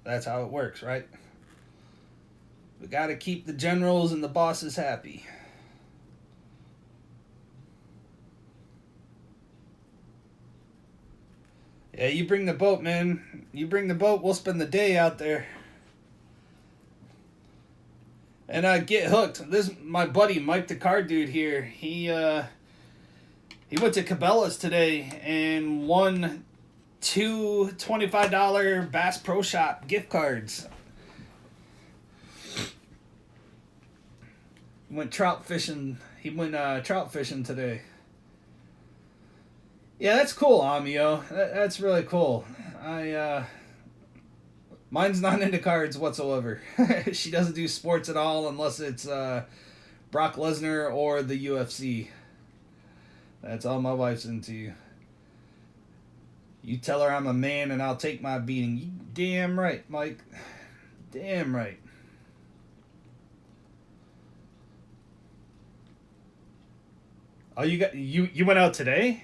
A: That's how it works, right? We got to keep the generals and the bosses happy. Yeah, you bring the boat, man. You bring the boat, we'll spend the day out there. And Get Hooked. This is my buddy Mike the card dude here. He went to Cabela's today and won two $25 Bass Pro Shop gift cards. He went trout fishing today. Yeah, that's cool, Amio. That's really cool. Mine's not into cards whatsoever. She doesn't do sports at all unless it's Brock Lesnar or the UFC. That's all my wife's into. You tell her I'm a man and I'll take my beating. You damn right, Mike. Damn right. Oh, you went out today?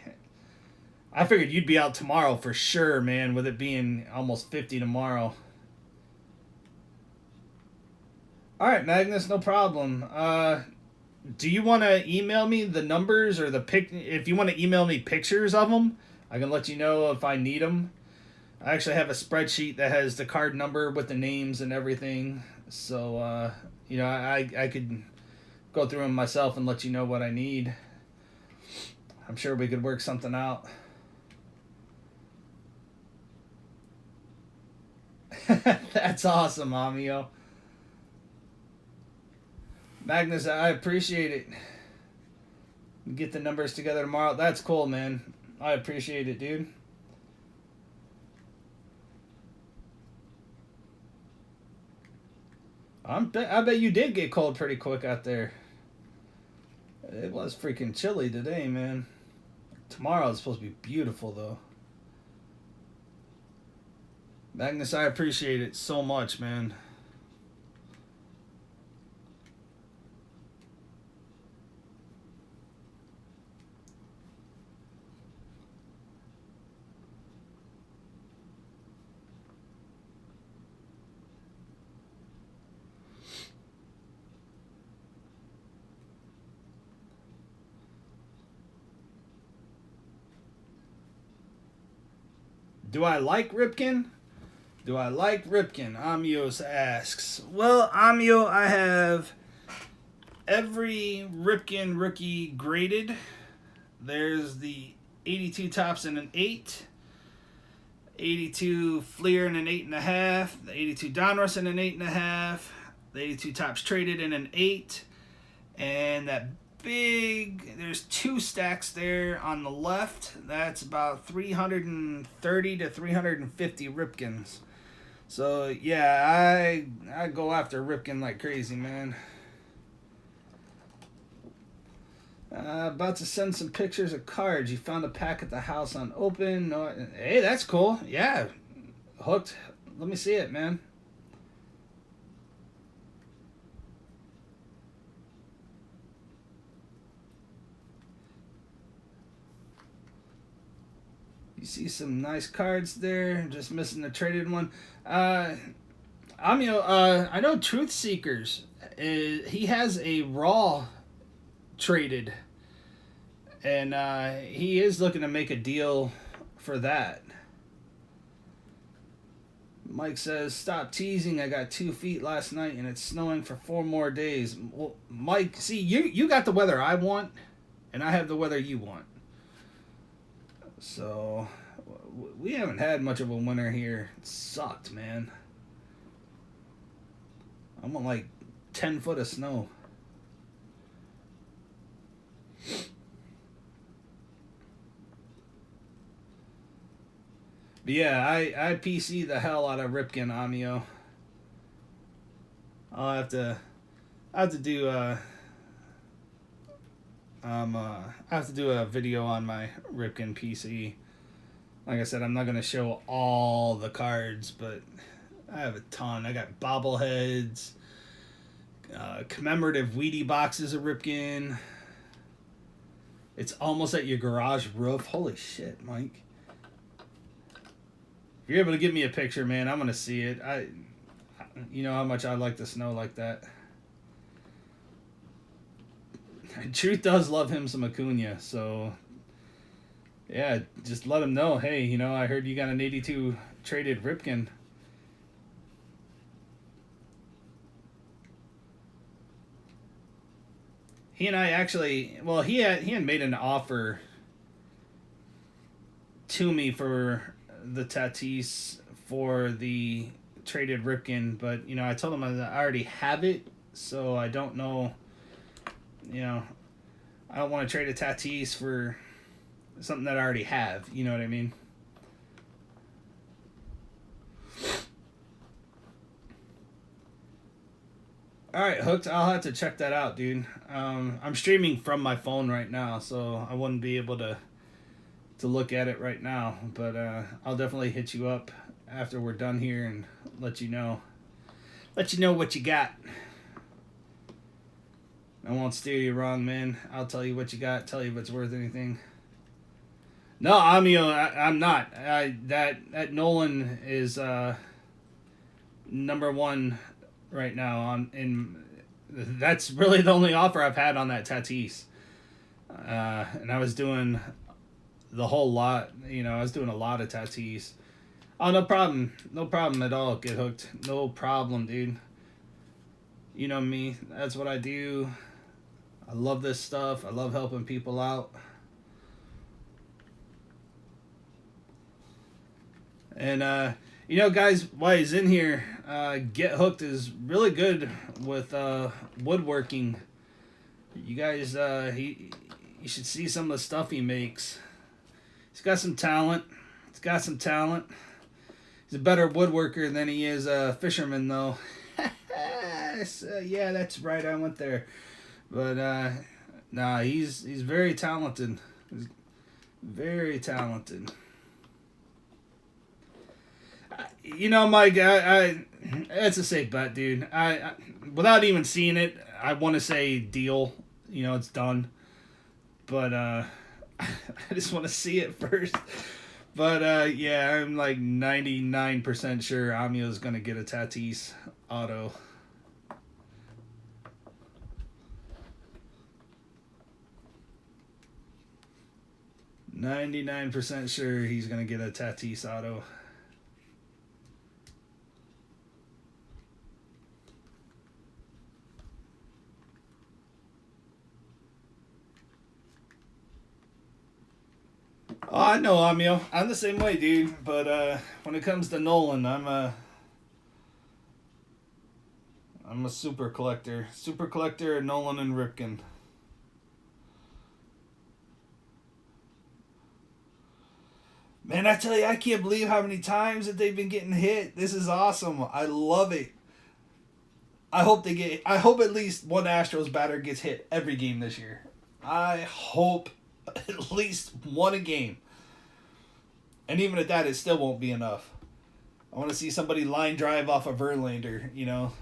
A: I figured you'd be out tomorrow for sure, man, with it being almost 50 tomorrow. All right, Magnus, no problem. Do you want to email me the numbers or if you want to email me pictures of them, I can let you know if I need them. I actually have a spreadsheet that has the card number with the names and everything. So, you know, I could go through them myself and let you know what I need. I'm sure we could work something out. That's awesome, Amio. Magnus, I appreciate it. Get the numbers together tomorrow. That's cool, man. I appreciate it, dude. I bet you did get cold pretty quick out there. It was freaking chilly today, man. Tomorrow is supposed to be beautiful, though. Magnus, I appreciate it so much, man. Do I like Ripken? Do I like Ripken? Amios asks. Well, Amio, I have every Ripken rookie graded. There's the 82 tops in an 8, 82 Fleer in an 8.5, the 82 Donruss in an 8.5, the 82 tops traded in an 8, and that there's 2 stacks there on the left. That's about 330 to 350 Ripkins. So yeah, I go after Ripken like crazy, man. About to send some pictures of cards. You found a pack at the house unopened. No, hey, that's cool. Yeah, hooked. Let me see it, man. You see some nice cards there. Just missing the traded one. Amio, I know Truth Seekers. He has a raw traded, and he is looking to make a deal for that. Mike says, "Stop teasing. I got 2 feet last night, and it's snowing for 4 more days." Well, Mike, see, you got the weather I want, and I have the weather you want. So we haven't had much of a winter here. It sucked, man. I'm on like 10 foot of snow. But yeah, I PC the hell out of Ripken, Amio. I'll have to do I have to do a video on my Ripken PC. Like I said, I'm not gonna show all the cards, but I have a ton. I got bobbleheads, commemorative Wheatie boxes of Ripken. It's almost at your garage roof. Holy shit, Mike! If you're able to give me a picture, man, I'm gonna see it. You know how much I like the snow like that. Truth does love him some Acuna, so yeah, just let him know. Hey, you know, I heard you got an 82 traded Ripken. He and I actually, well, he had made an offer to me for the Tatis for the traded Ripken, but you know, I told him I already have it, so I don't know. You know, I don't want to trade a Tatis for something that I already have. You know what I mean? All right, Hooked. I'll have to check that out, dude. I'm streaming from my phone right now, so I wouldn't be able to look at it right now. But I'll definitely hit you up after we're done here and let you know what you got. I won't steer you wrong, man. I'll tell you what you got. Tell you if it's worth anything. No, I'm not. That Nolan is number 1 right now that's really the only offer I've had on that Tatis. And I was doing the whole lot. You know, I was doing a lot of Tatis. Oh, no problem. No problem at all. Get Hooked. No problem, dude. You know me. That's what I do. I love this stuff. I love helping people out. And You know, guys, while he's in here, Get Hooked is really good with woodworking. You guys, you should see some of the stuff he makes. He's got some talent. He's got some talent. He's a better woodworker than he is a fisherman, though. So, yeah, that's right. I went there, but nah, he's very talented. He's very talented. You know, Mike, it's a safe bet, dude. I without even seeing it, I want to say deal. You know, it's done. But I just want to see it first. But yeah, I'm like 99% sure Amio's gonna get a Tatis auto. 99% sure he's gonna get a Tatis auto. Oh, I know, Amio. I'm the same way, dude. But when it comes to Nolan, I'm a super collector. Super collector, Nolan and Ripken. Man, I tell you, I can't believe how many times that they've been getting hit. This is awesome. I love it. I hope at least one Astros batter gets hit every game this year. I hope at least one a game. And even at that, it still won't be enough. I want to see somebody line drive off a Verlander, you know.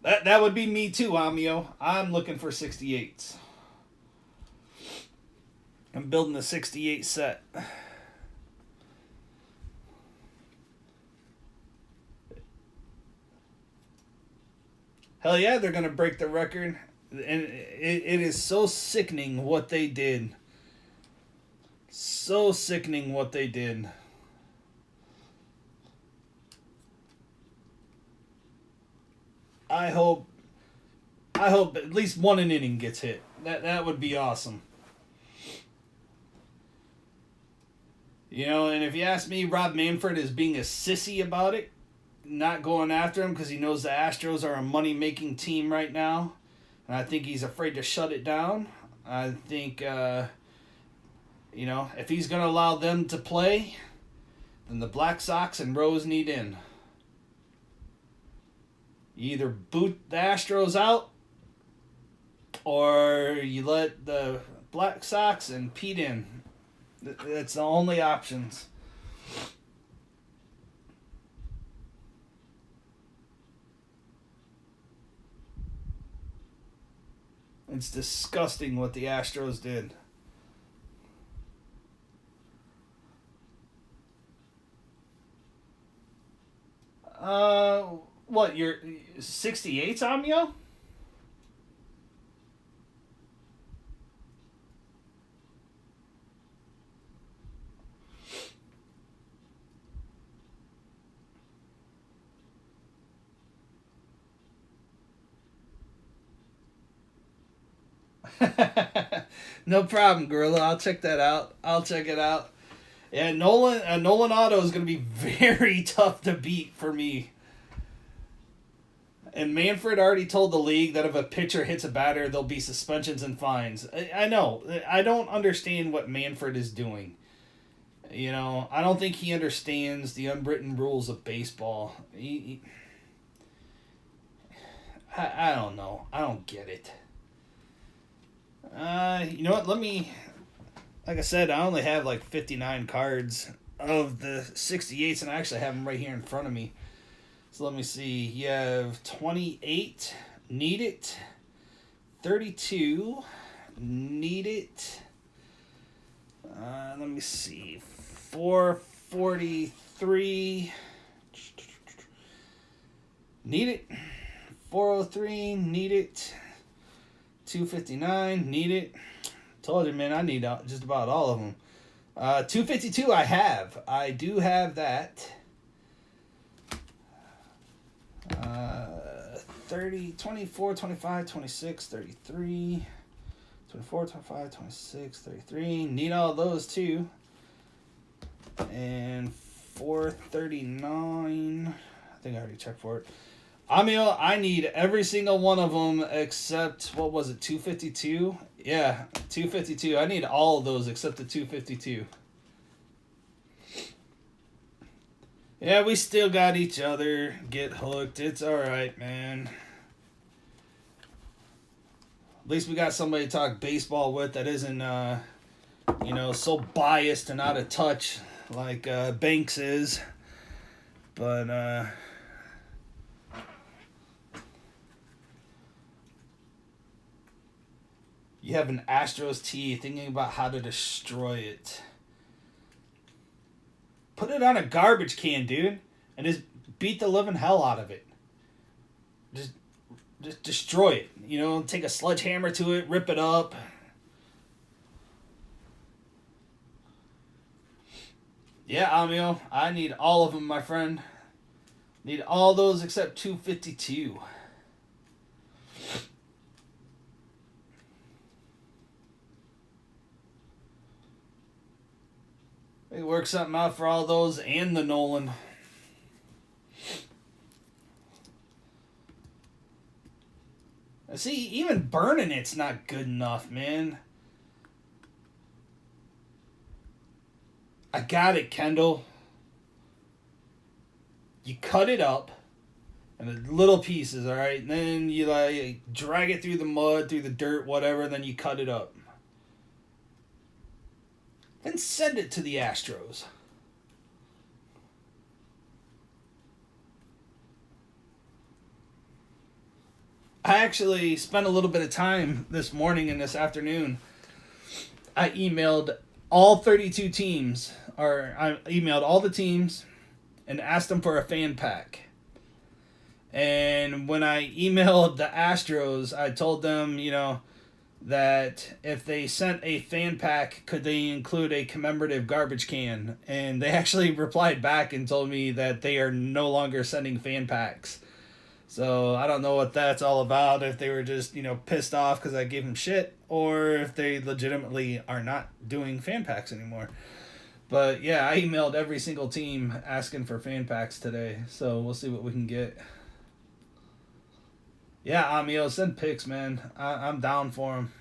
A: That would be me too, Amio. I'm looking for 68s. I'm building a 68 set. Hell yeah, they're going to break the record. And it is so sickening what they did. So sickening what they did. I hope at least one an inning gets hit. That would be awesome. You know, and if you ask me, Rob Manfred is being a sissy about it, not going after him because he knows the Astros are a money-making team right now. And I think he's afraid to shut it down. I think, you know, if he's going to allow them to play, then the Black Sox and Rose need in. You either boot the Astros out, or you let the Black Sox and Pete in. That's the only options. It's disgusting what the Astros did. What, your 68s, Amio? No problem, Gorilla. I'll check that out. I'll check it out. Yeah, Nolan Auto is going to be very tough to beat for me. And Manfred already told the league that if a pitcher hits a batter, there'll be suspensions and fines. I know. I don't understand what Manfred is doing. You know, I don't think he understands the unwritten rules of baseball. I don't know. I don't get it. You know what? Like I said, I only have like 59 cards of the 68s, and I actually have them right here in front of me. So let me see. You have 28, need it. 32, need it. Let me see. 443, need it. 403, need it. 259, need it. Told you, man, I need just about all of them. 252, I do have that. 30, 24, 25, 26, 33. 24, 25, 26, 33. Need all those too. And 439. I think I already checked for it. Amiel, I need every single one of them except, what was it, 252? Yeah, 252. I need all of those except the 252. Yeah, we still got each other. Get hooked. It's alright, man. At least we got somebody to talk baseball with that isn't, so biased and out of touch like Banks is. But, you have an Astros tee, thinking about how to destroy it. Put it on a garbage can, dude, and just beat the living hell out of it. Just destroy it. Take a sledgehammer to it, rip it up. Yeah, Amiel, I need all of them, my friend. Need all those except 252. Maybe work something out for all those and the Nolan. See, even burning it's not good enough, man. I got it, Kendall. You cut it up into little pieces, alright? And then you drag it through the mud, through the dirt, whatever, and then you cut it up. Then send it to the Astros. I actually spent a little bit of time this morning and this afternoon. I emailed all 32 teams, or I emailed all the teams and asked them for a fan pack. And when I emailed the Astros, I told them, that if they sent a fan pack, could they include a commemorative garbage can? And they actually replied back and told me that they are no longer sending fan packs. So I don't know what that's all about, if they were just, pissed off because I gave them shit, or if they legitimately are not doing fan packs anymore. But yeah, I emailed every single team asking for fan packs today, so we'll see what we can get. Yeah, Amiel, send pics, man. I'm down for them.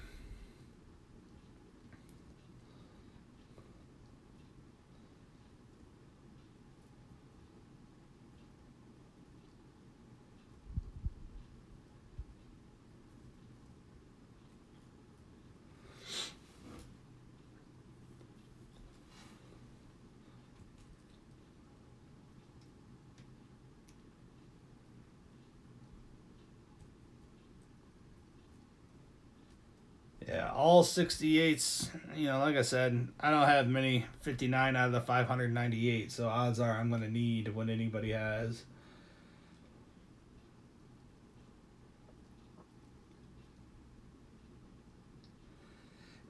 A: Yeah, all 68s, like I said, I don't have many 59 out of the 598, so odds are I'm going to need what anybody has.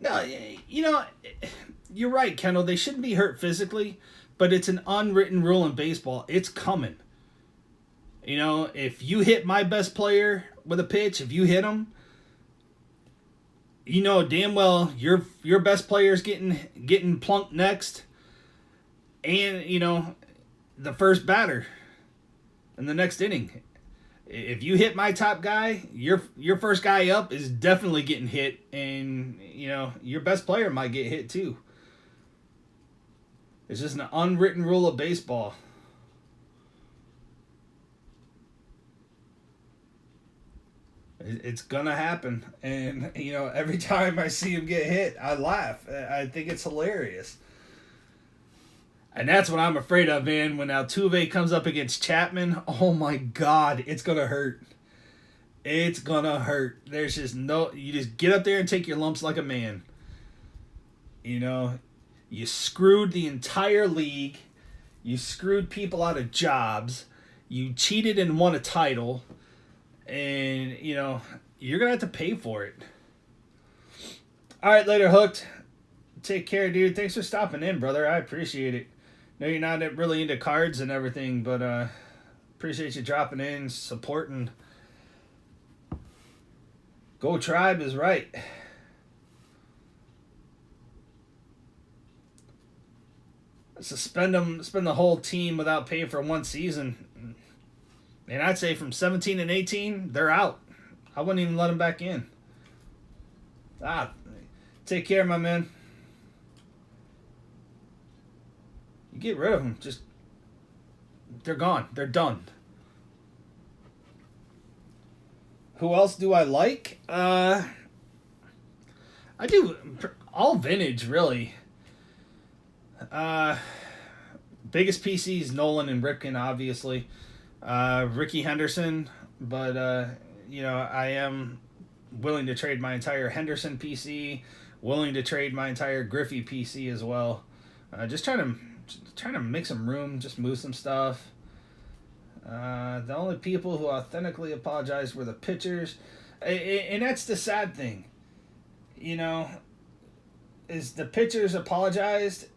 A: No, you're right, Kendall. They shouldn't be hurt physically, but it's an unwritten rule in baseball. It's coming. If you hit my best player with a pitch, if you hit him, damn well your best player's getting plunked next, and the first batter in the next inning. If you hit my top guy, your first guy up is definitely getting hit, and your best player might get hit too. It's just an unwritten rule of baseball. It's gonna happen, and every time I see him get hit, I laugh. I think it's hilarious, and that's what I'm afraid of, man. When Altuve comes up against Chapman, oh my God, it's gonna hurt. It's gonna hurt. There's just no. You just get up there and take your lumps like a man. You screwed the entire league. You screwed people out of jobs. You cheated and won a title. And, you're going to have to pay for it. All right, later, Hooked. Take care, dude. Thanks for stopping in, brother. I appreciate it. Know you're not really into cards and everything, but appreciate you dropping in, supporting. Go Tribe is right. Suspend them, spend the whole team without paying for one season. And I'd say from 17 and 18, they're out. I wouldn't even let them back in. Take care, my man. You get rid of them. Just, they're gone. They're done. Who else do I like? I do all vintage, really. Biggest PCs, Nolan and Ripken, obviously. Ricky Henderson, but I am willing to trade my entire Henderson PC, willing to trade my entire Griffey PC as well. Just trying to make some room, just move some stuff. The only people who authentically apologized were the pitchers, and that's the sad thing, is the pitchers apologized,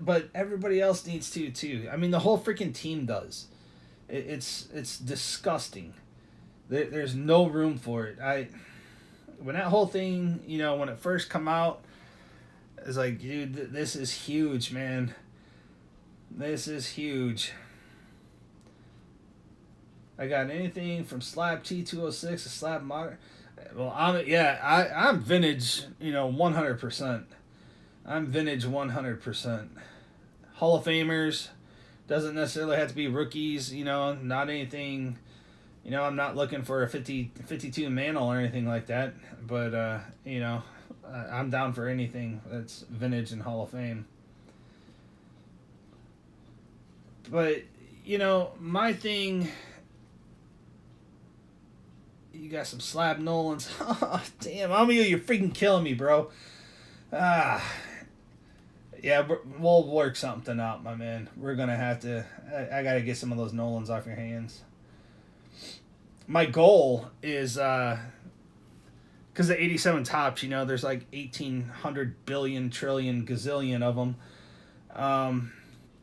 A: but everybody else needs to too. I mean, the whole freaking team does. It's disgusting. There's no room for it. When that whole thing, when it first come out, it's like, dude, this is huge, man. This is huge. I got anything from Slab T206 to Slab Modern. Well, I'm vintage, 100%. I'm vintage 100%. Hall of Famers. Doesn't necessarily have to be rookies, not anything, I'm not looking for a 52 Mantle or anything like that. But, I'm down for anything that's vintage and Hall of Fame. But, my thing... You got some Slab Nolans. Oh, damn, you're freaking killing me, bro. Yeah, we'll work something out, my man. We're going to have to... I got to get some of those Nolans off your hands. My goal is... Because the 87 tops, there's like 1,800 billion, trillion, gazillion of them.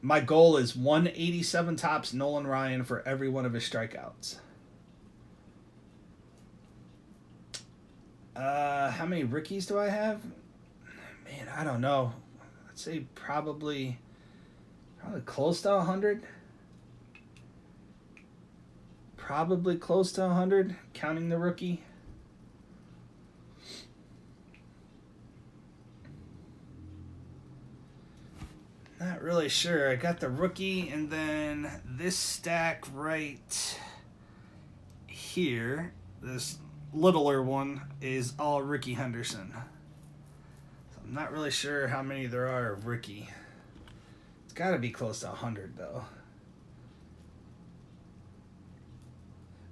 A: My goal is 187 tops Nolan Ryan for every one of his strikeouts. How many rookies do I have? Man, I don't know. I'd say probably close to 100. Probably close to 100, counting the rookie. Not really sure. I got the rookie, and then this stack right here, this littler one, is all Ricky Henderson. So I'm not really sure how many there are of Ricky. It's got to be close to 100, though.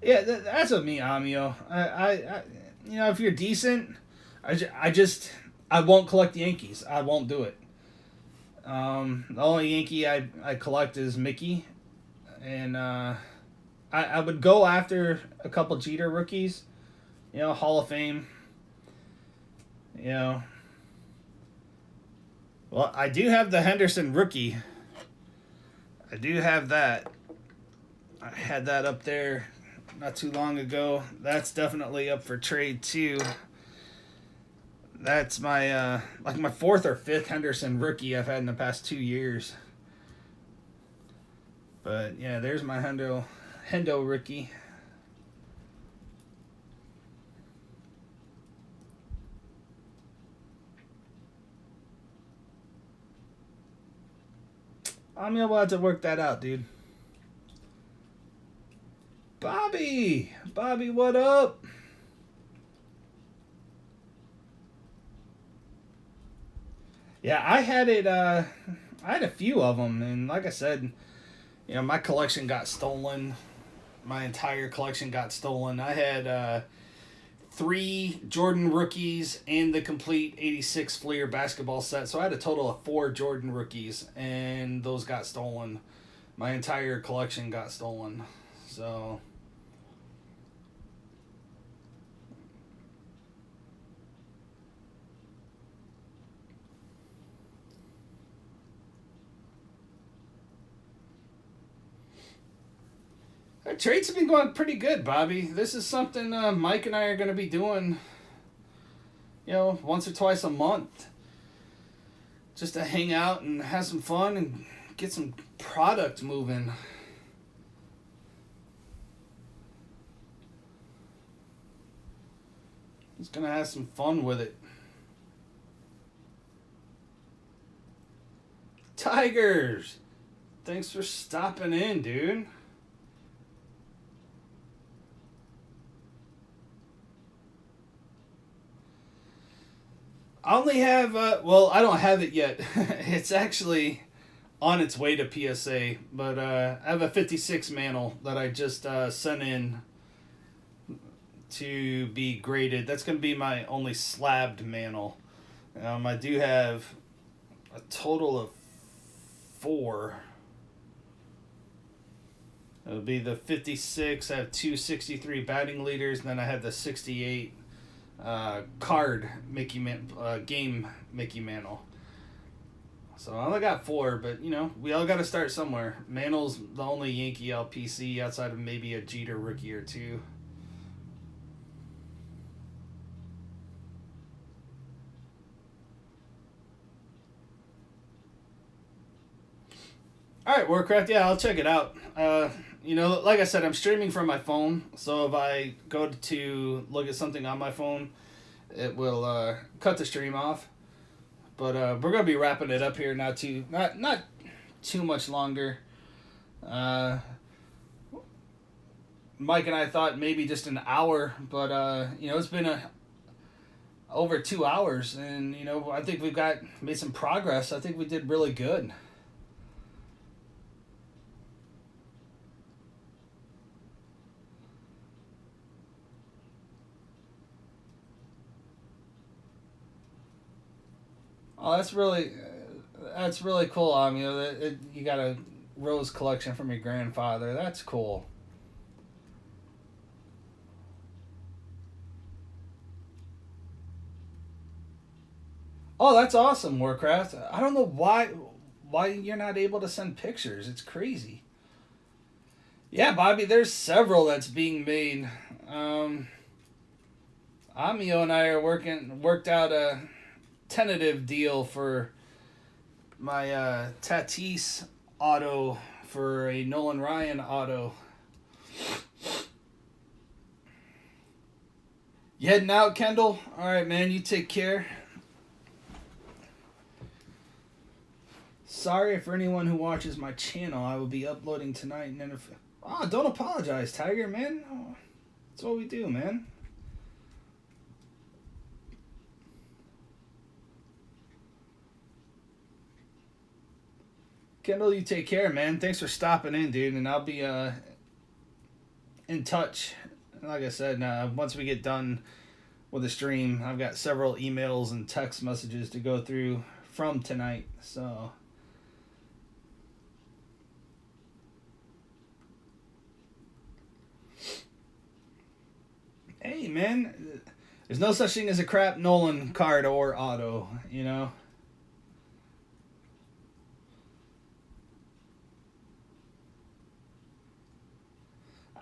A: Yeah, that's what me, Amio. I if you're decent, I won't collect Yankees. I won't do it. The only Yankee I collect is Mickey, and I would go after a couple Jeter rookies, Hall of Fame. Well, I do have the Henderson rookie. I do have that. I had that up there not too long ago. That's definitely up for trade too. That's my my fourth or fifth Henderson rookie I've had in the past 2 years. But yeah, there's my Hendo rookie. I'm gonna have to work that out, dude. Bobby, what up? Yeah, I had it. I had a few of them, and like I said, my collection got stolen. My entire collection got stolen. I had 3 Jordan rookies and the complete '86 Fleer basketball set, so I had a total of 4 Jordan rookies, and those got stolen. My entire collection got stolen. So. Trades have been going pretty good, Bobby. This is something Mike and I are going to be doing, once or twice a month. just to hang out and have some fun and get some product moving. Just gonna have some fun with it. Tigers, thanks for stopping in, dude. I only have, well, I don't have it yet. It's actually on its way to PSA, but I have a 56 mantle that I just sent in to be graded. That's going to be my only slabbed mantle. I do have a total of 4. It'll be the 56. I have 263 batting leaders, and then I have the 68 card game Mickey Mantle. So I only got 4, but you know, we all got to start somewhere. Mantle's the only Yankee LPC outside of maybe a Jeter rookie or 2. All right, Warcraft. Yeah, I'll check it out. You know, like I said, I'm streaming from my phone, so if I go to look at something on my phone, it will cut the stream off. But we're gonna be wrapping it up here, not too much longer. Mike and I thought maybe just an hour, but you know, it's been over 2 hours, and you know, I think we've made some progress. I think we did really good. Oh, that's really cool. You know, you got a rose collection from your grandfather. That's cool. Oh, that's awesome, Warcraft. I don't know why you're not able to send pictures. It's crazy. Yeah, Bobby, there's several that's being made. Amio and I are worked out a tentative deal for my Tatis auto for a Nolan Ryan auto. You heading out, Kendall? All right, man. You take care. Sorry for anyone who watches my channel. I will be uploading tonight. And then don't apologize, Tiger, man. Oh, that's what we do, man. Kendall, you take care, man. Thanks for stopping in, dude. And I'll be in touch. Like I said, once we get done with the stream, I've got several emails and text messages to go through from tonight. So, hey, man, there's no such thing as a crap Nolan card or auto, you know?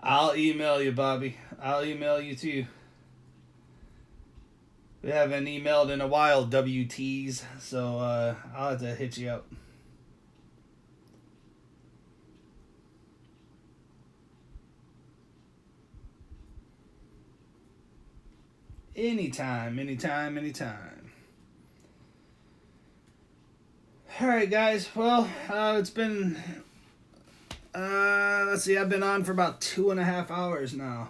A: I'll email you, Bobby. I'll email you too. We haven't emailed in a while, WTs, so I'll have to hit you up. Anytime. Alright, guys. Well, it's been... let's see, I've been on for about 2.5 hours now.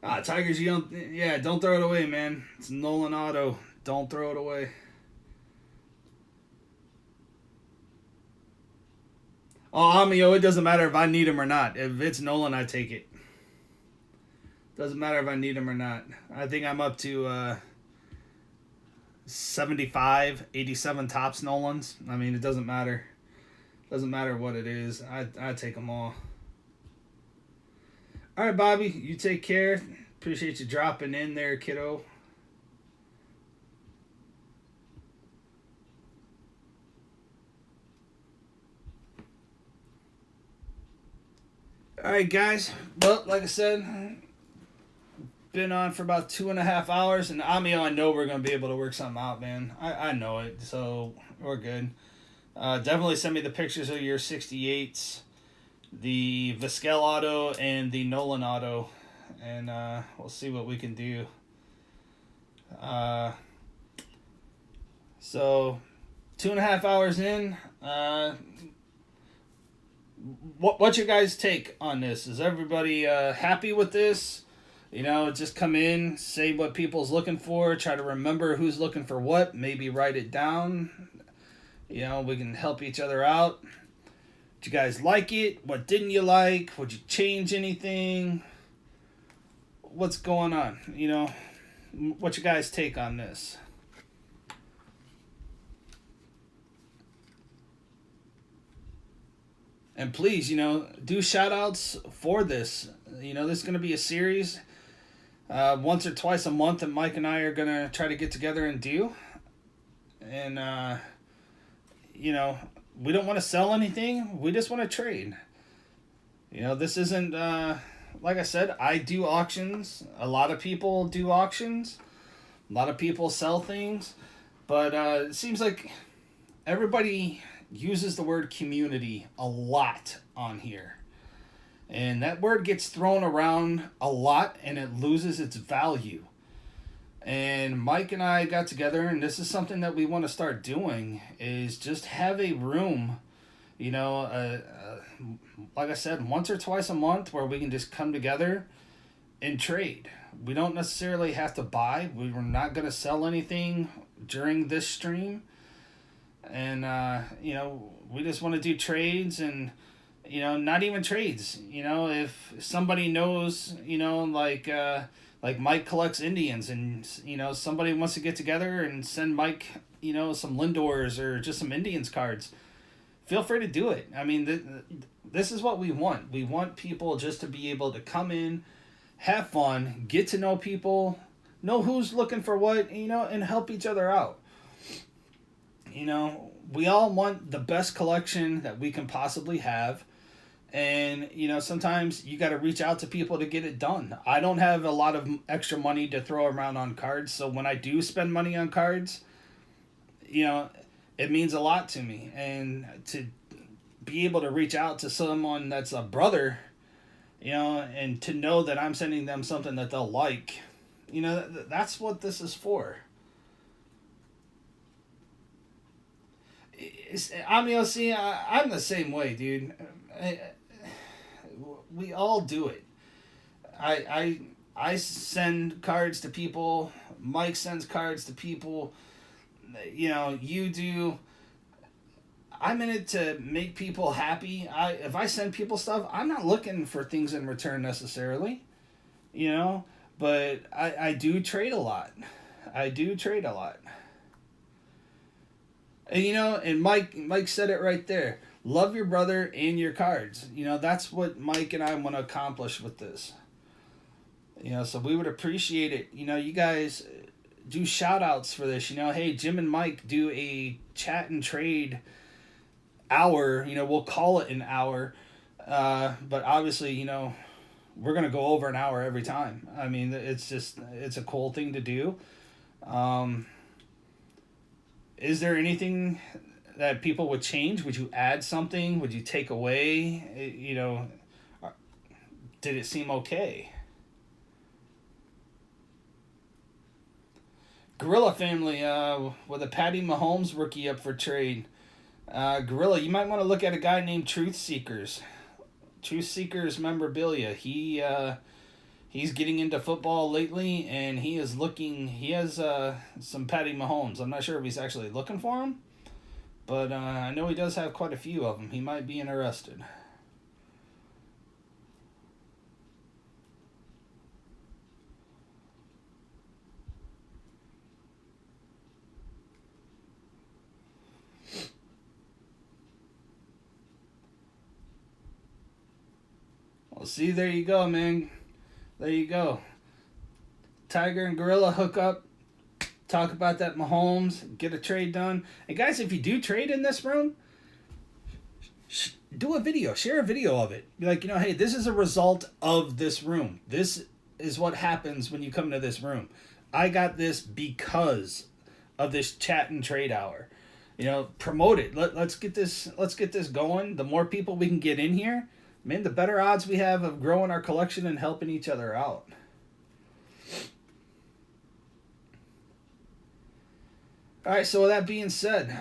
A: Tigers, don't throw it away, man. It's Nolan Auto. Don't throw it away. Oh, Amio, it doesn't matter if I need him or not. If it's Nolan, I take it. Doesn't matter if I need him or not. I think I'm up to 75, 87 tops Nolans. I mean, it doesn't matter. Doesn't matter what it is. I take them all. All right, Bobby. You take care. Appreciate you dropping in there, kiddo. All right, guys. Well, like I said, been on for about 2.5 hours, and I know we're gonna be able to work something out, man. I know it, so we're good. Definitely send me the pictures of your 68s, the Vizquel auto and the Nolan auto, and we'll see what we can do. So 2.5 hours in. What's your guys' take on this? Is everybody happy with this? Just come in, say what people's looking for, try to remember who's looking for what, maybe write it down. We can help each other out. Did you guys like it? What didn't you like? Would you change anything? What's going on? What's your guys' take on this? And please, do shout outs for this. This is going to be a series once or twice a month that Mike and I are going to try to get together and do. And, we don't want to sell anything. We just want to trade. This isn't, like I said, I do auctions. A lot of people do auctions. A lot of people sell things. But it seems like everybody uses the word community a lot on here. And that word gets thrown around a lot and it loses its value. And Mike and I got together, and this is something that we want to start doing, is just have a room, like I said, once or twice a month where we can just come together and trade. We don't necessarily have to buy. We're not going to sell anything during this stream. And, we just want to do trades and, not even trades. If somebody knows, like Mike collects Indians and, somebody wants to get together and send Mike, some Lindors or just some Indians cards, feel free to do it. I mean, this is what we want. We want people just to be able to come in, have fun, get to know people, know who's looking for what, and help each other out. We all want the best collection that we can possibly have. And, sometimes you got to reach out to people to get it done. I don't have a lot of extra money to throw around on cards. So when I do spend money on cards, it means a lot to me. And to be able to reach out to someone that's a brother, and to know that I'm sending them something that they'll like, that's what this is for. I'm the same way, dude. We all do it. I send cards to people. Mike sends cards to people. You do. I'm in it to make people happy. If I send people stuff, I'm not looking for things in return necessarily. But I do trade a lot. And and Mike said it right there. Love your brother and your cards. That's what Mike and I want to accomplish with this. So we would appreciate it. You guys do shout outs for this. Hey, Jim and Mike do a chat and trade hour. We'll call it an hour. But obviously, we're going to go over an hour every time. I mean, it's a cool thing to do. Is there anything that people would change? Would you add something? Would you take away? Did it seem okay? Gorilla family with a Patty Mahomes rookie up for trade. Gorilla, you might want to look at a guy named Truth Seekers. Truth Seekers memorabilia. He's getting into football lately, and he has some Patty Mahomes. I'm not sure if he's actually looking for him, but I know he does have quite a few of them. He might be interested. Well, see, there you go, man. There you go. Tiger and Gorilla hook up, talk about that Mahomes, get a trade done. And guys, if you do trade in this room, do a video, share a video of it. Be like, hey, this is a result of this room. This is what happens when you come to this room. I got this because of this chat and trade hour. You know, promote it. Let's get this going. The more people we can get in here, man, the better odds we have of growing our collection and helping each other out. All right, so with that being said,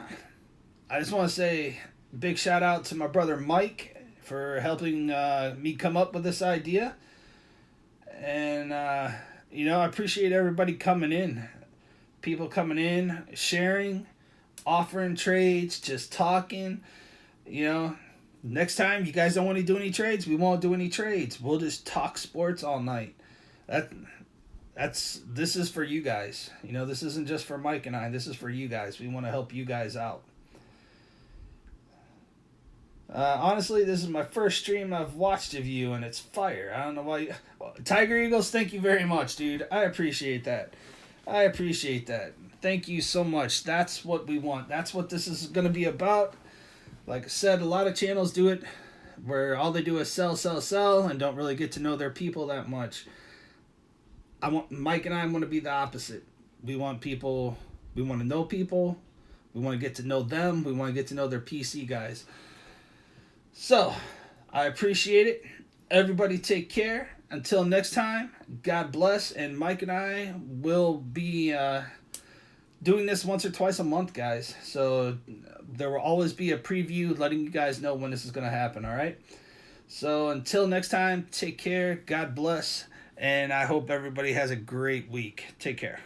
A: I just want to say big shout out to my brother Mike for helping me come up with this idea. And, you know, I appreciate everybody coming in. People coming in, sharing, offering trades, just talking. You know, next time you guys don't want to do any trades, we won't do any trades. We'll just talk sports all night. This is for you guys. You know, this isn't just for Mike and I. This is for you guys. We want to help you guys out. Honestly, this is my first stream I've watched of you, and it's fire. I don't know why. Tiger Eagles, thank you very much, dude. I appreciate that. Thank you so much. That's what we want. That's what this is going to be about. Like I said, a lot of channels do it where all they do is sell, and don't really get to know their people that much. Mike and I want to be the opposite. We want people. We want to know people. We want to get to know them. We want to get to know their PC guys. So, I appreciate it. Everybody take care. Until next time, God bless. And Mike and I will be doing this once or twice a month, guys. So, there will always be a preview letting you guys know when this is going to happen, all right? So, until next time, take care. God bless. And I hope everybody has a great week. Take care.